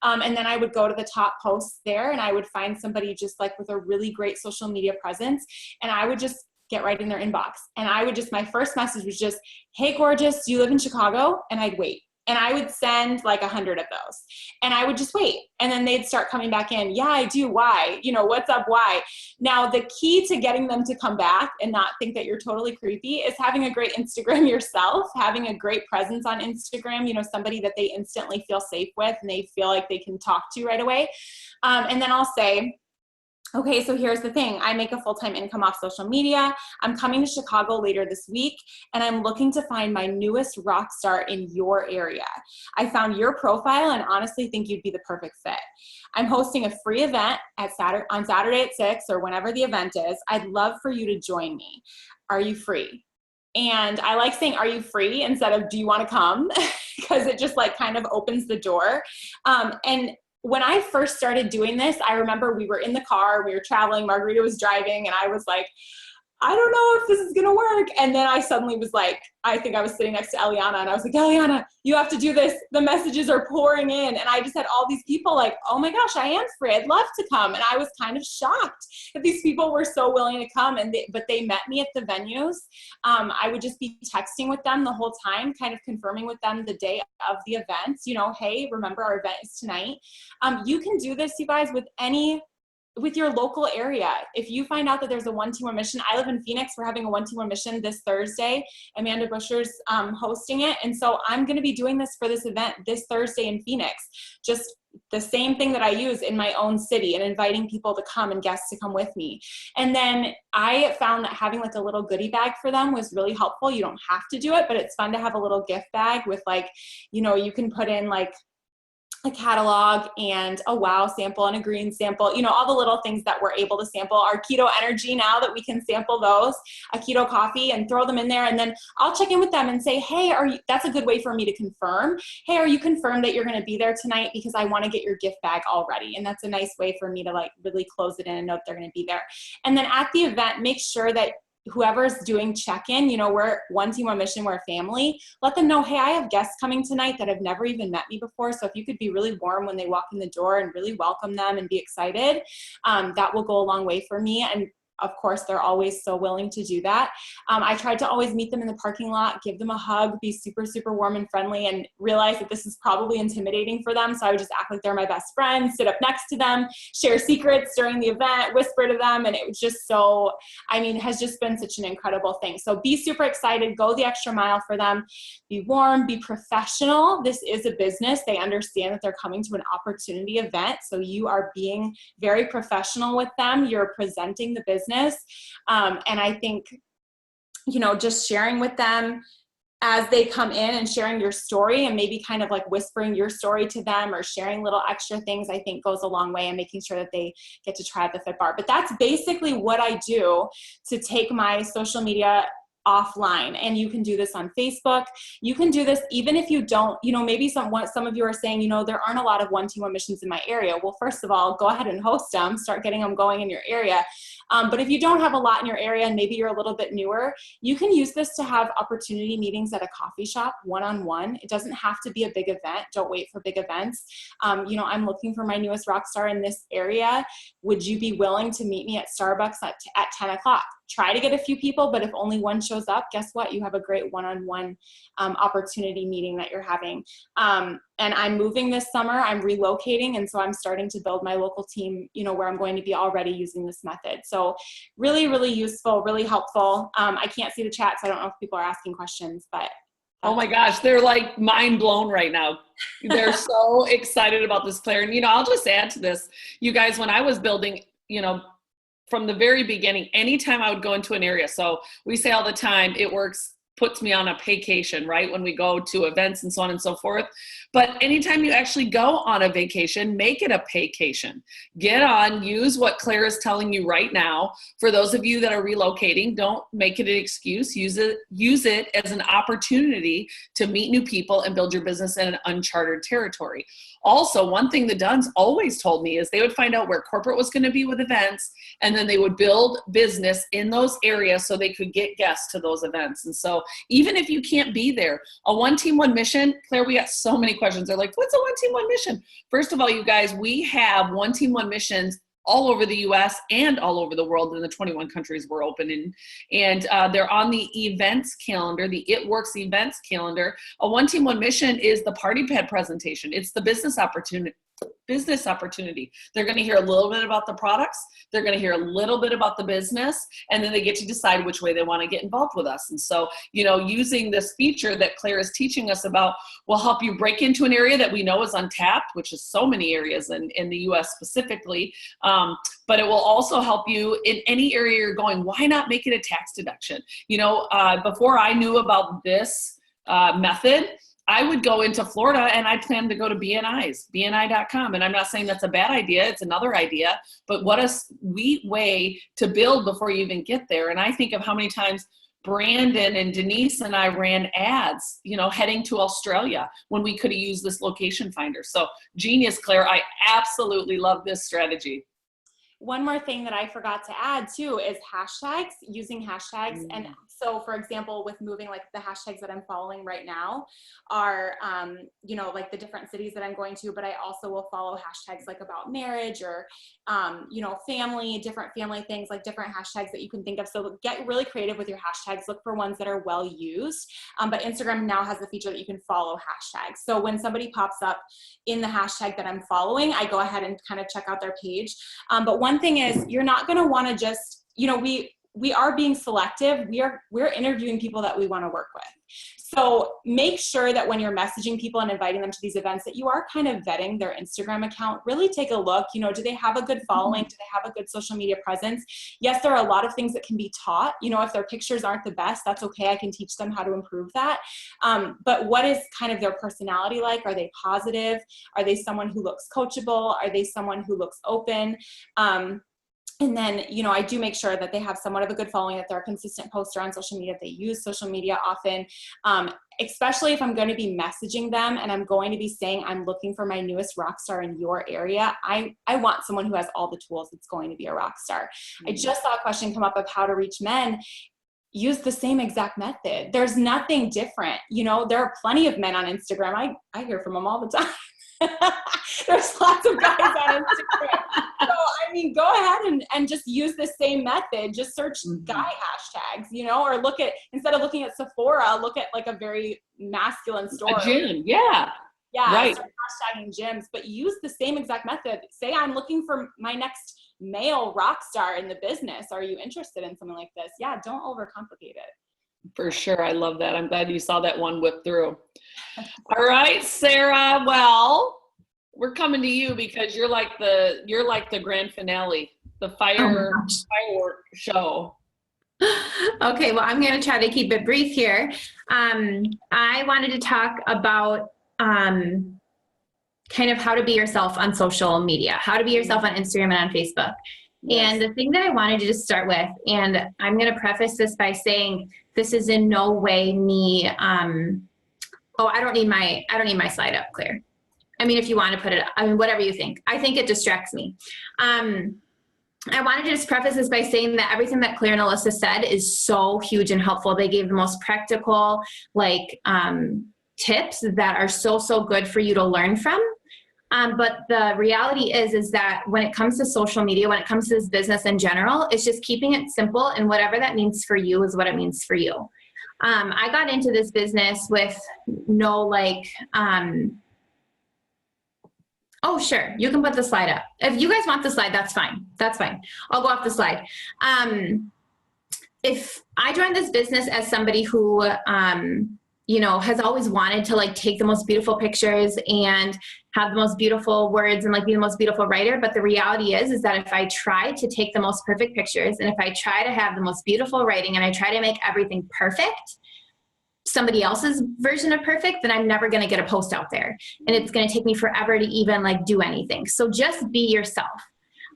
And then I would go to the top posts there, and I would find somebody just like with a really great social media presence. And I would just get right in their inbox. And I would just, my first message was just, hey, gorgeous, do you live in Chicago? And I'd wait. And I would send like 100 of those. And I would just wait. And then they'd start coming back in. Yeah, I do. Why? You know, what's up? Why? Now, the key to getting them to come back and not think that you're totally creepy is having a great Instagram yourself, having a great presence on Instagram, you know, somebody that they instantly feel safe with and they feel like they can talk to right away. And then I'll say, okay, so here's the thing. I make a full-time income off social media. I'm coming to Chicago later this week, and I'm looking to find my newest rock star in your area. I found your profile and honestly think you'd be the perfect fit. I'm hosting a free event on Saturday at 6 or whenever the event is. I'd love for you to join me. Are you free? And I like saying, are you free, instead of, do you want to come? Because it just like kind of opens the door. And when I first started doing this, I remember we were in the car, we were traveling, Margarita was driving, and I was like, I don't know if this is going to work. And then I suddenly was like, I think I was sitting next to Eliana and I was like, Eliana, you have to do this. The messages are pouring in. And I just had all these people like, oh my gosh, I am free. I'd love to come. And I was kind of shocked that these people were so willing to come. But they met me at the venues. I would just be texting with them the whole time, kind of confirming with them the day of the events, hey, remember our event is tonight. You can do this, you guys, with your local area. If you find out that there's a 1 Team 1 Mission, I live in Phoenix, we're having a 1 Team 1 Mission this Thursday. Amanda Busher's hosting it. And so I'm gonna be doing this for this event this Thursday in Phoenix. Just the same thing that I use in my own city and inviting people to come and guests to come with me. And then I found that having like a little goodie bag for them was really helpful. You don't have to do it, but it's fun to have a little gift bag with like, you can put in like a catalog and a wow sample and a green sample, all the little things that we're able to sample. Our keto energy now that we can sample those, a keto coffee, and throw them in there. And then I'll check in with them and say, hey, that's a good way for me to confirm. Hey, are you confirmed that you're going to be there tonight? Because I want to get your gift bag already. And that's a nice way for me to like really close it in and know they're going to be there. And then at the event, make sure that whoever's doing check-in, we're 1 Team 1 Mission, we're a family, let them know, hey, I have guests coming tonight that have never even met me before. So if you could be really warm when they walk in the door and really welcome them and be excited, that will go a long way for me. And of course, they're always so willing to do that. I tried to always meet them in the parking lot, give them a hug, be super, super warm and friendly, and realize that this is probably intimidating for them. So I would just act like they're my best friend, sit up next to them, share secrets during the event, whisper to them. And it was just has just been such an incredible thing. So be super excited, go the extra mile for them, be warm, be professional. This is a business. They understand that they're coming to an opportunity event. So you are being very professional with them. You're presenting the business. And I think, just sharing with them as they come in and sharing your story and maybe kind of like whispering your story to them or sharing little extra things, I think goes a long way in making sure that they get to try the Fit Bar. But that's basically what I do to take my social media offline. And you can do this on Facebook. You can do this even if you don't, maybe some of you are saying, there aren't a lot of 1 Team 1 Missions in my area. Well, first of all, go ahead and host them, start getting them going in your area. But if you don't have a lot in your area and maybe you're a little bit newer, you can use this to have opportunity meetings at a coffee shop, one-on-one. It doesn't have to be a big event. Don't wait for big events. I'm looking for my newest rock star in this area. Would you be willing to meet me at Starbucks at 10 o'clock? Try to get a few people, but if only one shows up, guess what? You have a great one-on-one opportunity meeting that you're having. And I'm moving this summer, I'm relocating, and so I'm starting to build my local team, where I'm going to be already using this method. So really, really useful, really helpful. I can't see the chat, so I don't know if people are asking questions, but. Oh my gosh, they're like mind blown right now. They're so excited about this, Claire. And, I'll just add to this, you guys, when I was building, from the very beginning, anytime I would go into an area, so we say all the time, it puts me on a paycation, right? When we go to events and so on and so forth. But anytime you actually go on a vacation, make it a paycation. Get on, use what Claire is telling you right now. For those of you that are relocating, don't make it an excuse. Use it as an opportunity to meet new people and build your business in an uncharted territory. Also, one thing the Dunns always told me is they would find out where corporate was going to be with events, and then they would build business in those areas so they could get guests to those events. And so even if you can't be there, a 1 Team 1 Mission, Claire, we got so many questions. They're like, what's a 1 Team 1 Mission? First of all, you guys, we have 1 Team 1 Missions all over the US and all over the world in the 21 countries we're open in. And they're on the events calendar, the It Works events calendar. A 1 Team 1 Mission is the party pad presentation. It's the business opportunity. They're going to hear a little bit about the products. They're going to hear a little bit about the business, and then they get to decide which way they want to get involved with us. And so, using this feature that Claire is teaching us about will help you break into an area that we know is untapped, which is so many areas in the US specifically. But it will also help you in any area you're going. Why not make it a tax deduction? Before I knew about this method, I would go into Florida and I planned to go to BNI.com. And I'm not saying that's a bad idea. It's another idea, but what a sweet way to build before you even get there. And I think of how many times Brandon and Denise and I ran ads, heading to Australia when we could have used this location finder. So genius, Claire. I absolutely love this strategy. one more thing that I forgot to add too is hashtags, using hashtags. And so for example, with moving, like the hashtags that I'm following right now are, you know, like the different cities that I'm going to, but I also will follow hashtags like about marriage or, you know, family, different family things, like different hashtags that you can think of. So get really creative with your hashtags, look for ones that are well used. But Instagram now has the feature that you can follow hashtags. So when somebody pops up in the hashtag that I'm following, I go ahead and kind of check out their page. But one thing is, you're not going to want to just, you know, we are being selective. We're interviewing people that we want to work with. So make sure that when you're messaging people and inviting them to these events that you are kind of vetting their Instagram account. Really take a look, you know, do they have a good following? Do they have a good social media presence? Yes, there are a lot of things that can be taught. You know, if their pictures aren't the best, that's okay. I can teach them how to improve that. But what is kind of their personality like? Are they positive? Are they someone who looks coachable? Are they someone who looks open? And then, you know, I do make sure that they have somewhat of a good following, that they're a consistent poster on social media, that they use social media often, especially if I'm going to be messaging them and I'm going to be saying, I'm looking for my newest rock star in your area. I want someone who has all the tools that's going to be a rock star. I just saw a question come up of how to reach men. Use the same exact method. There's nothing different. You know, there are plenty of men on Instagram. I hear from them all the time. There's lots of guys on Instagram. So, I mean, go ahead and just use the same method. Just search guy hashtags, you know, or look at, instead of looking at Sephora, look at like a very masculine store. A gym, yeah. Yeah, right. Start hashtagging gyms, but use the same exact method. Say, I'm looking for my next male rock star in the business. Are you interested in something like this? Yeah, don't overcomplicate it. For sure. I love that. I'm glad you saw that one whip through. All right, Sarah. Well, we're coming to you because you're like the grand finale, the firework show. Okay, well, I'm going to try to keep it brief here. I wanted to talk about kind of how to be yourself on social media, how to be yourself on Instagram and on Facebook. Yes. And the thing that I wanted to just start with, and I'm going to preface this by saying this is in no way me. I don't need my slide up, Claire. I mean, if you want to put it up, I mean, whatever you think. I think it distracts me. I wanted to just preface this by saying that everything that Claire and Alyssa said is so huge and helpful. They gave the most practical, tips that are so good for you to learn from. But the reality is that when it comes to social media, when it comes to this business in general, it's just keeping it simple, and whatever that means for you is what it means for you. I got into this business with no oh, sure. You can put the slide up. If you guys want the slide, that's fine. That's fine. I'll go off the slide. If I joined this business as somebody who, has always wanted to take the most beautiful pictures and have the most beautiful words and be the most beautiful writer. But the reality is that if I try to take the most perfect pictures and if I try to have the most beautiful writing and I try to make everything perfect, somebody else's version of perfect, then I'm never going to get a post out there. And it's going to take me forever to even do anything. So just be yourself.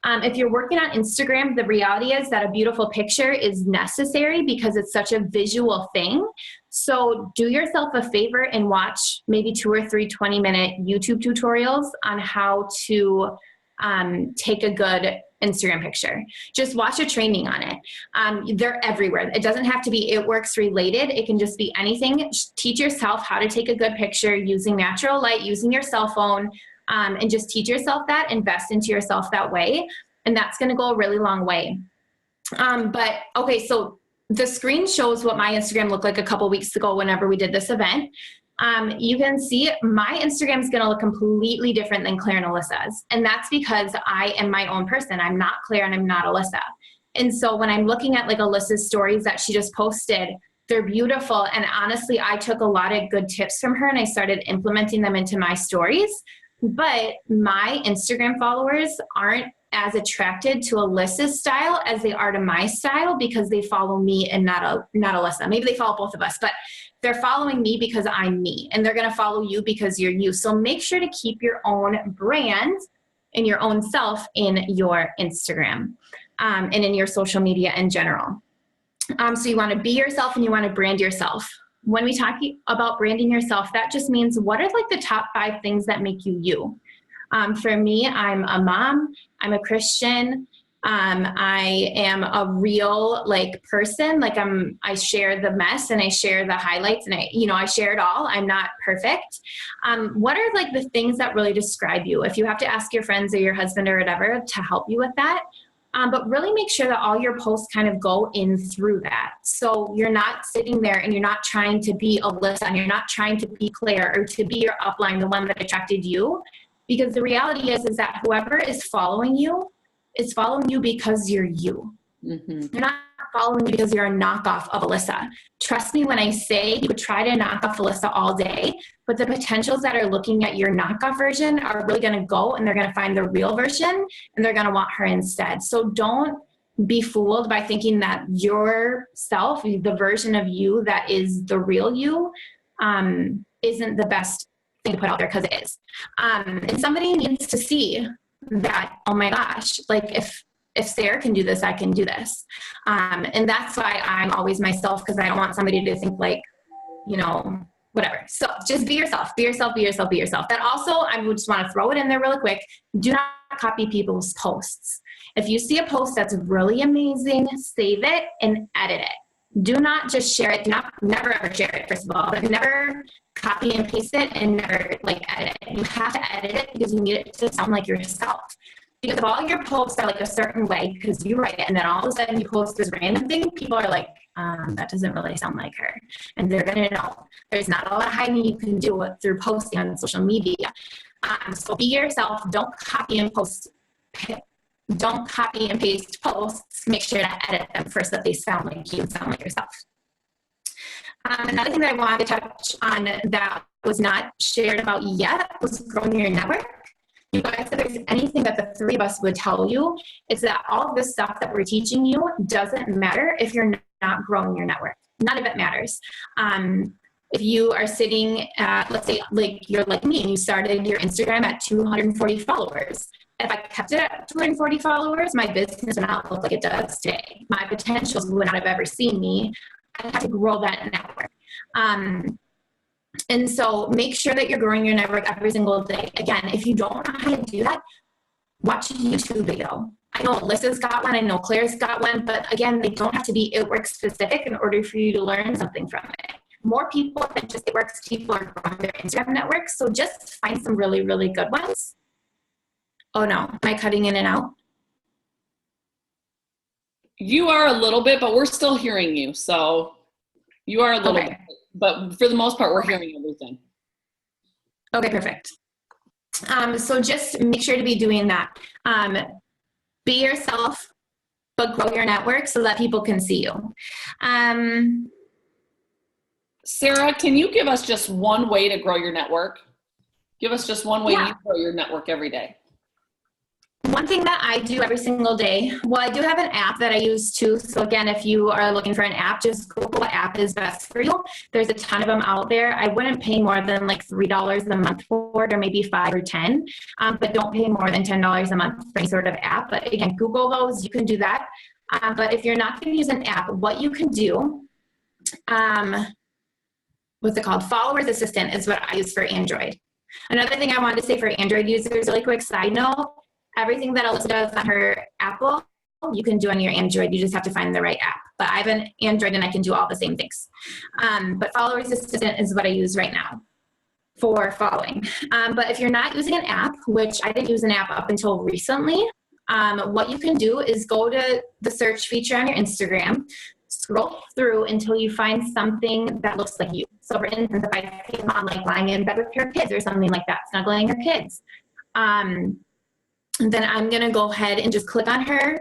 If you're working on Instagram, the reality is that a beautiful picture is necessary because it's such a visual thing. So do yourself a favor and watch maybe 2 or 3 20-minute YouTube tutorials on how to take a good Instagram picture. Just watch a training on it. They're everywhere. It doesn't have to be It Works related. It can just be anything. Teach yourself how to take a good picture using natural light, using your cell phone, and just teach yourself that, invest into yourself that way. And that's going to go a really long way. Okay, so the screen shows what my Instagram looked like a couple weeks ago whenever we did this event. You can see my Instagram is going to look completely different than Claire and Alyssa's. And that's because I am my own person. I'm not Claire and I'm not Alyssa. And so when I'm looking at Alyssa's stories that she just posted, they're beautiful. And honestly, I took a lot of good tips from her and I started implementing them into my stories. But my Instagram followers aren't as attracted to Alyssa's style as they are to my style because they follow me and not Alyssa. Maybe they follow both of us, but they're following me because I'm me, and they're going to follow you because you're you. So make sure to keep your own brand and your own self in your Instagram and in your social media in general. So you want to be yourself and you want to brand yourself. When we talk about branding yourself, that just means what are the top 5 things that make you you? For me, I'm a mom, I'm a Christian, I am a real like person. Like I share the mess and I share the highlights and I share it all. I'm not perfect. What are like the things that really describe you? If you have to ask your friends or your husband or whatever to help you with that, but really make sure that all your posts kind of go in through that. So you're not sitting there and you're not trying to be Alyssa and you're not trying to be Claire or to be your upline, the one that attracted you. Because the reality is that whoever is following you is following you because you're you. Mm-hmm. They're not following you because you're a knockoff of Alyssa. Trust me when I say you could try to knock off Alyssa all day, but the potentials that are looking at your knockoff version are really going to go and they're going to find the real version and they're going to want her instead. So don't be fooled by thinking that yourself, the version of you that is the real you, isn't the best thing to put out there, because it is. And somebody needs to see that, oh my gosh, like if Sarah can do this, I can do this. And that's why I'm always myself, because I don't want somebody to think like, whatever. So just be yourself, be yourself, be yourself, be yourself. That also, I would just want to throw it in there really quick. Do not copy people's posts. If you see a post that's really amazing, save it and edit it. Do not just share it. Never ever share it, first of all, but never copy and paste it and never edit it. You have to edit it because you need it to sound like yourself. Because if all your posts are like a certain way, because you write it, and then all of a sudden you post this random thing, people are like, that doesn't really sound like her. And they're going to know. There's not a lot of hiding you can do through posting on social media. So be yourself. Don't copy and post. Don't copy and paste posts. Make sure to edit them first so that they sound like you, sound like yourself. Another thing that I wanted to touch on that was not shared about yet was growing your network. You guys, if there's anything that the three of us would tell you, it's that all of this stuff that we're teaching you doesn't matter if you're not growing your network. None of it matters. If you are sitting at, let's say, like you're like me and you started your Instagram at 240 followers. If I kept it at 240 followers, my business would not look like it does today. My potentials would not have ever seen me. I have to grow that network. And so make sure that you're growing your network every single day. Again, if you don't know how to do that, watch a YouTube video. I know Alyssa's got one. I know Claire's got one. But again, they don't have to be It Works specific in order for you to learn something from it. More people than just It Works people are growing their Instagram networks. So just find some really, really good ones. Oh no, am I cutting in and out? You are a little bit, but we're still hearing you. So you are a little bit, but for the most part, we're hearing everything. Okay, perfect. So just make sure to be doing that. Be yourself, but grow your network so that people can see you. Sarah, can you give us just one way to grow your network? Give us just one way you grow your network every day. One thing that I do every single day, well, I do have an app that I use too. So again, if you are looking for an app, just Google what app is best for you. There's a ton of them out there. I wouldn't pay more than like $3 a month for it, or maybe $5 or $10, but don't pay more than $10 a month for any sort of app. But again, Google those, you can do that. But if you're not going to use an app, what you can do, what's it called? Followers Assistant is what I use for Android. Another thing I wanted to say for Android users, really quick side note, everything that Alyssa does on her Apple, you can do on your Android. You just have to find the right app. But I have an Android and I can do all the same things. But Followers Assistant is what I use right now for following. But if you're not using an app, which I didn't use an app up until recently, what you can do is go to the search feature on your Instagram, scroll through until you find something that looks like you. So for instance, if I came on like lying in bed with your kids or something like that, snuggling your kids, then I'm going to go ahead and just click on her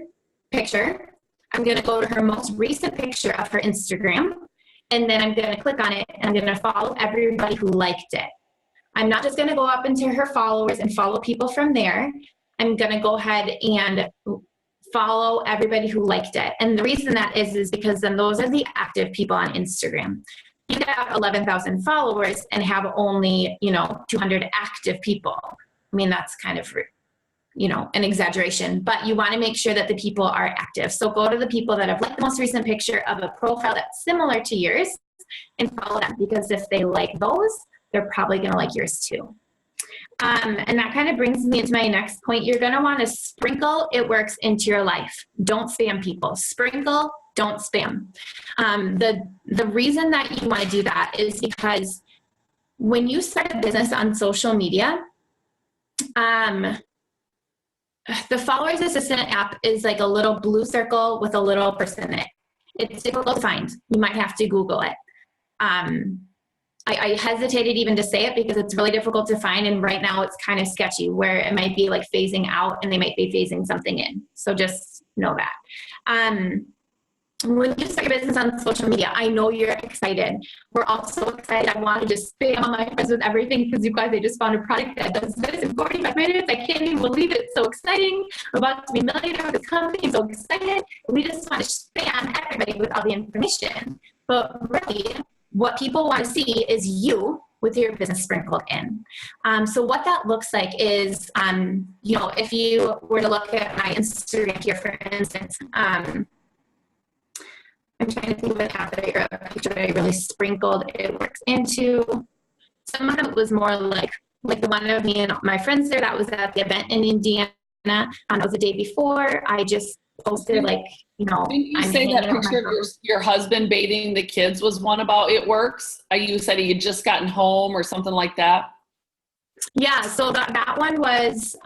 picture. I'm going to go to her most recent picture of her Instagram, and then I'm going to click on it, and I'm going to follow everybody who liked it. I'm not just going to go up into her followers and follow people from there. I'm going to go ahead and follow everybody who liked it. And the reason that is because then those are the active people on Instagram. You can have 11,000 followers and have only, 200 active people. I mean, that's kind of an exaggeration, but you want to make sure that the people are active. So go to the people that have liked the most recent picture of a profile that's similar to yours and follow them, because if they like those, they're probably going to like yours too. And that kind of brings me into my next point. You're going to want to sprinkle It Works into your life. Don't spam people. Sprinkle, don't spam. The reason that you want to do that is because when you start a business on social media, the Followers Assistant app is like a little blue circle with a little person in it. It's difficult to find. You might have to Google it. I hesitated even to say it because it's really difficult to find. And right now it's kind of sketchy where it might be like phasing out and they might be phasing something in. So just know that. When you start your business on social media, I know you're excited. We're all so excited. I want to just spam all my friends with everything because you guys, I just found a product that does this in 45 minutes. I can't even believe it. It's so exciting. I'm about to be a millionaire with this company. I'm so excited. We just want to spam everybody with all the information. But really, what people want to see is you with your business sprinkled in. So what that looks like is, if you were to look at my Instagram here, for instance, I'm trying to think of a picture that I really sprinkled It Works into. Some of it was more like the one of me and my friends there that was at the event in Indiana. It was the day before. I just posted Didn't you say that picture of your husband bathing the kids was one about It Works? You said he had just gotten home or something like that. Yeah, so that one was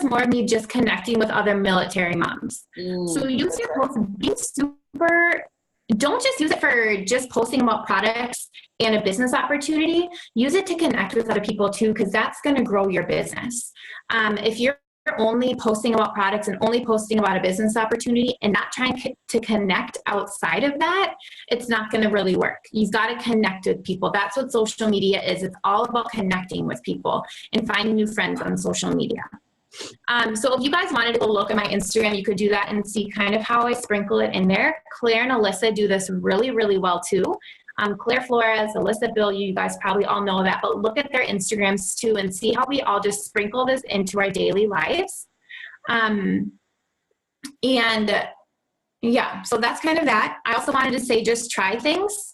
more of me just connecting with other military moms. So use your post, be super, don't just use it for just posting about products and a business opportunity. Use it to connect with other people too, because that's going to grow your business. If you're only posting about products and only posting about a business opportunity and not trying to connect outside of that, it's not going to really work. You've got to connect with people. That's what social media is. It's all about connecting with people and finding new friends on social media. So if you guys wanted to go look at my Instagram, you could do that and see kind of how I sprinkle it in there. Claire and Alyssa do this really, really well too. Claire Flores, Alyssa Bill, you guys probably all know that, but look at their Instagrams too and see how we all just sprinkle this into our daily lives. So that's kind of that. I also wanted to say, just try things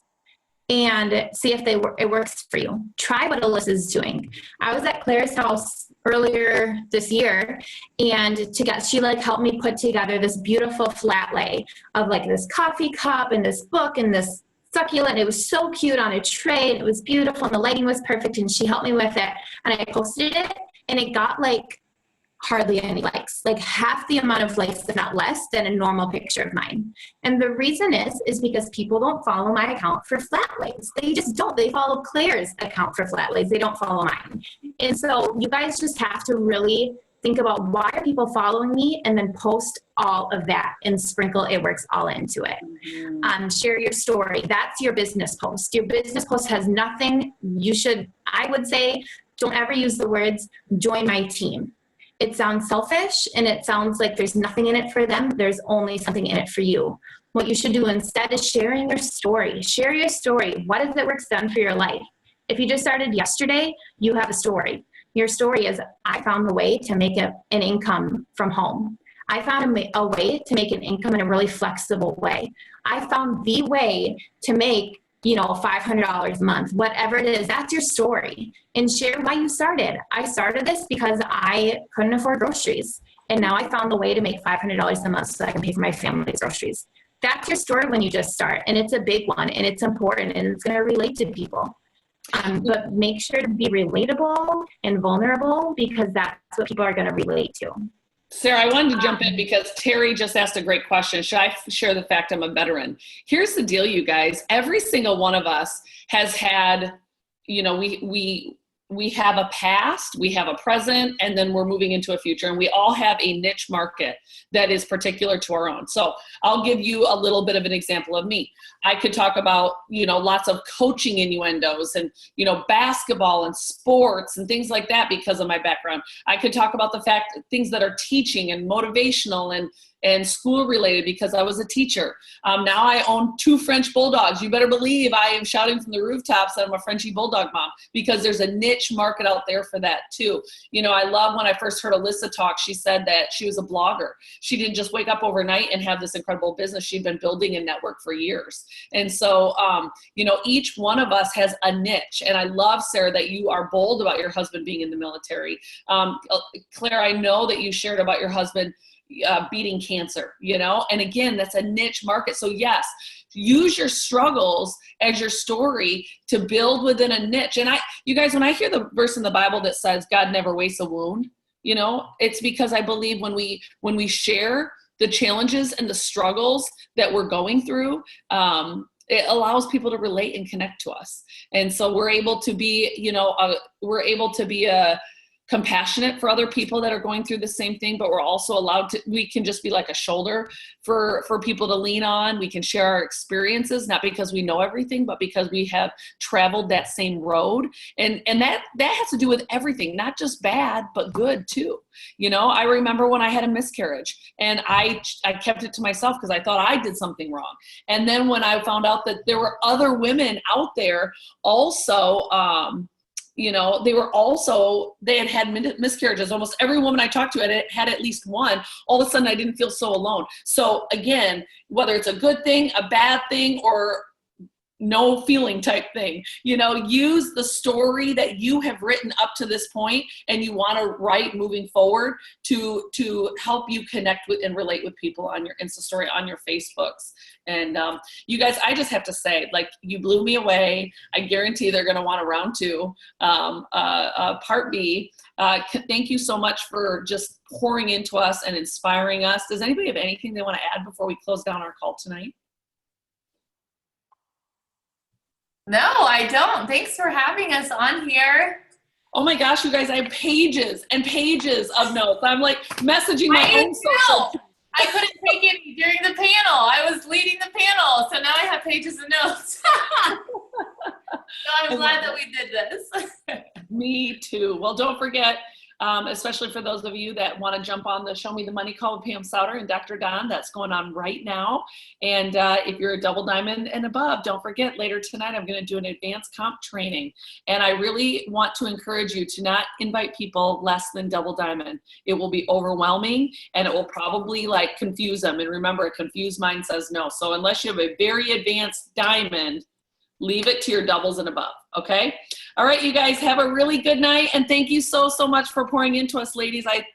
and see if it works for you. Try what Alyssa's doing. I was at Claire's house earlier this year, and she helped me put together this beautiful flat lay of like this coffee cup and this book and this succulent. It was so cute on a tray, and it was beautiful, and the lighting was perfect, and she helped me with it, and I posted it, and it got like hardly any likes, like half the amount of likes, if not less, than a normal picture of mine. And the reason is because people don't follow my account for flat lays. They just don't. They follow Claire's account for flat lays. They don't follow mine. And so you guys just have to really think about, why are people following me, and then post all of that and sprinkle It Works all into it. Share your story. That's your business post. Your business post has nothing. I would say, don't ever use the words, join my team. It sounds selfish and it sounds like there's nothing in it for them. There's only something in it for you. What you should do instead is sharing your story. Share your story. What has It Works done for your life? If you just started yesterday, you have a story. Your story is, I found a way to make an income from home. I found a way to make an income in a really flexible way. I found the way to make, $500 a month, whatever it is. That's your story. And share why you started. I started this because I couldn't afford groceries. And now I found a way to make $500 a month so that I can pay for my family's groceries. That's your story when you just start. And it's a big one, and it's important, and it's going to relate to people. But make sure to be relatable and vulnerable, because that's what people are going to relate to. Sarah, I wanted to jump in because Terry just asked a great question. Should I share the fact I'm a veteran? Here's the deal, you guys. Every single one of us has had, we have a past, we have a present, and then we're moving into a future. And we all have a niche market that is particular to our own. So I'll give you a little bit of an example of me. I could talk about, lots of coaching innuendos and, basketball and sports and things like that because of my background. I could talk about the fact things that are teaching and motivational and school related because I was a teacher. Now I own 2 French bulldogs. You better believe I am shouting from the rooftops that I'm a Frenchie bulldog mom, because there's a niche niche market out there for that too. You know, I love when I first heard Alyssa talk, she said that she was a blogger. She didn't just wake up overnight and have this incredible business. She'd been building a network for years. And so, you know, each one of us has a niche. And I love, Sarah, that you are bold about your husband being in the military. Claire, I know that you shared about your husband beating cancer, you know, and again, that's a niche market. So yes, use your struggles as your story to build within a niche. And you guys, when I hear the verse in the Bible that says God never wastes a wound, you know, it's because I believe when we share the challenges and the struggles that we're going through, it allows people to relate and connect to us. And so we're able to be, you know, compassionate for other people that are going through the same thing, but we're also we can just be like a shoulder for people to lean on. We can share our experiences, not because we know everything, but because we have traveled that same road. And that has to do with everything, not just bad, but good too. You know, I remember when I had a miscarriage and I kept it to myself because I thought I did something wrong. And then when I found out that there were other women out there also, you know, they had miscarriages. Almost every woman I talked to had at least one. All of a sudden I didn't feel so alone. So again, whether it's a good thing, a bad thing, or no feeling type thing, you know, use the story that you have written up to this point and you want to write moving forward to help you connect with and relate with people on your Insta story, on your Facebooks. And you guys, I just have to say, like, you blew me away. I guarantee they're going to want a round 2, part B. Thank you so much for just pouring into us and inspiring us. Does anybody have anything they want to add before we close down our call tonight? No, I don't. Thanks for having us on here. Oh my gosh, you guys, I have pages and pages of notes. I'm like messaging my own social. I couldn't take any during the panel. I was leading the panel, so now I have pages of notes. So I'm glad that we did this. Me too. Well, don't forget, especially for those of you that want to jump on the Show Me the Money call with Pam Souter and Dr. Don, that's going on right now. And if you're a double diamond and above, don't forget, later tonight I'm going to do an advanced comp training. And I really want to encourage you to not invite people less than double diamond. It will be overwhelming and it will probably like confuse them. And remember, a confused mind says no. So unless you have a very advanced diamond, leave it to your doubles and above. Okay. All right, you guys, have a really good night. And thank you so much for pouring into us, ladies. I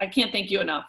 can't thank you enough.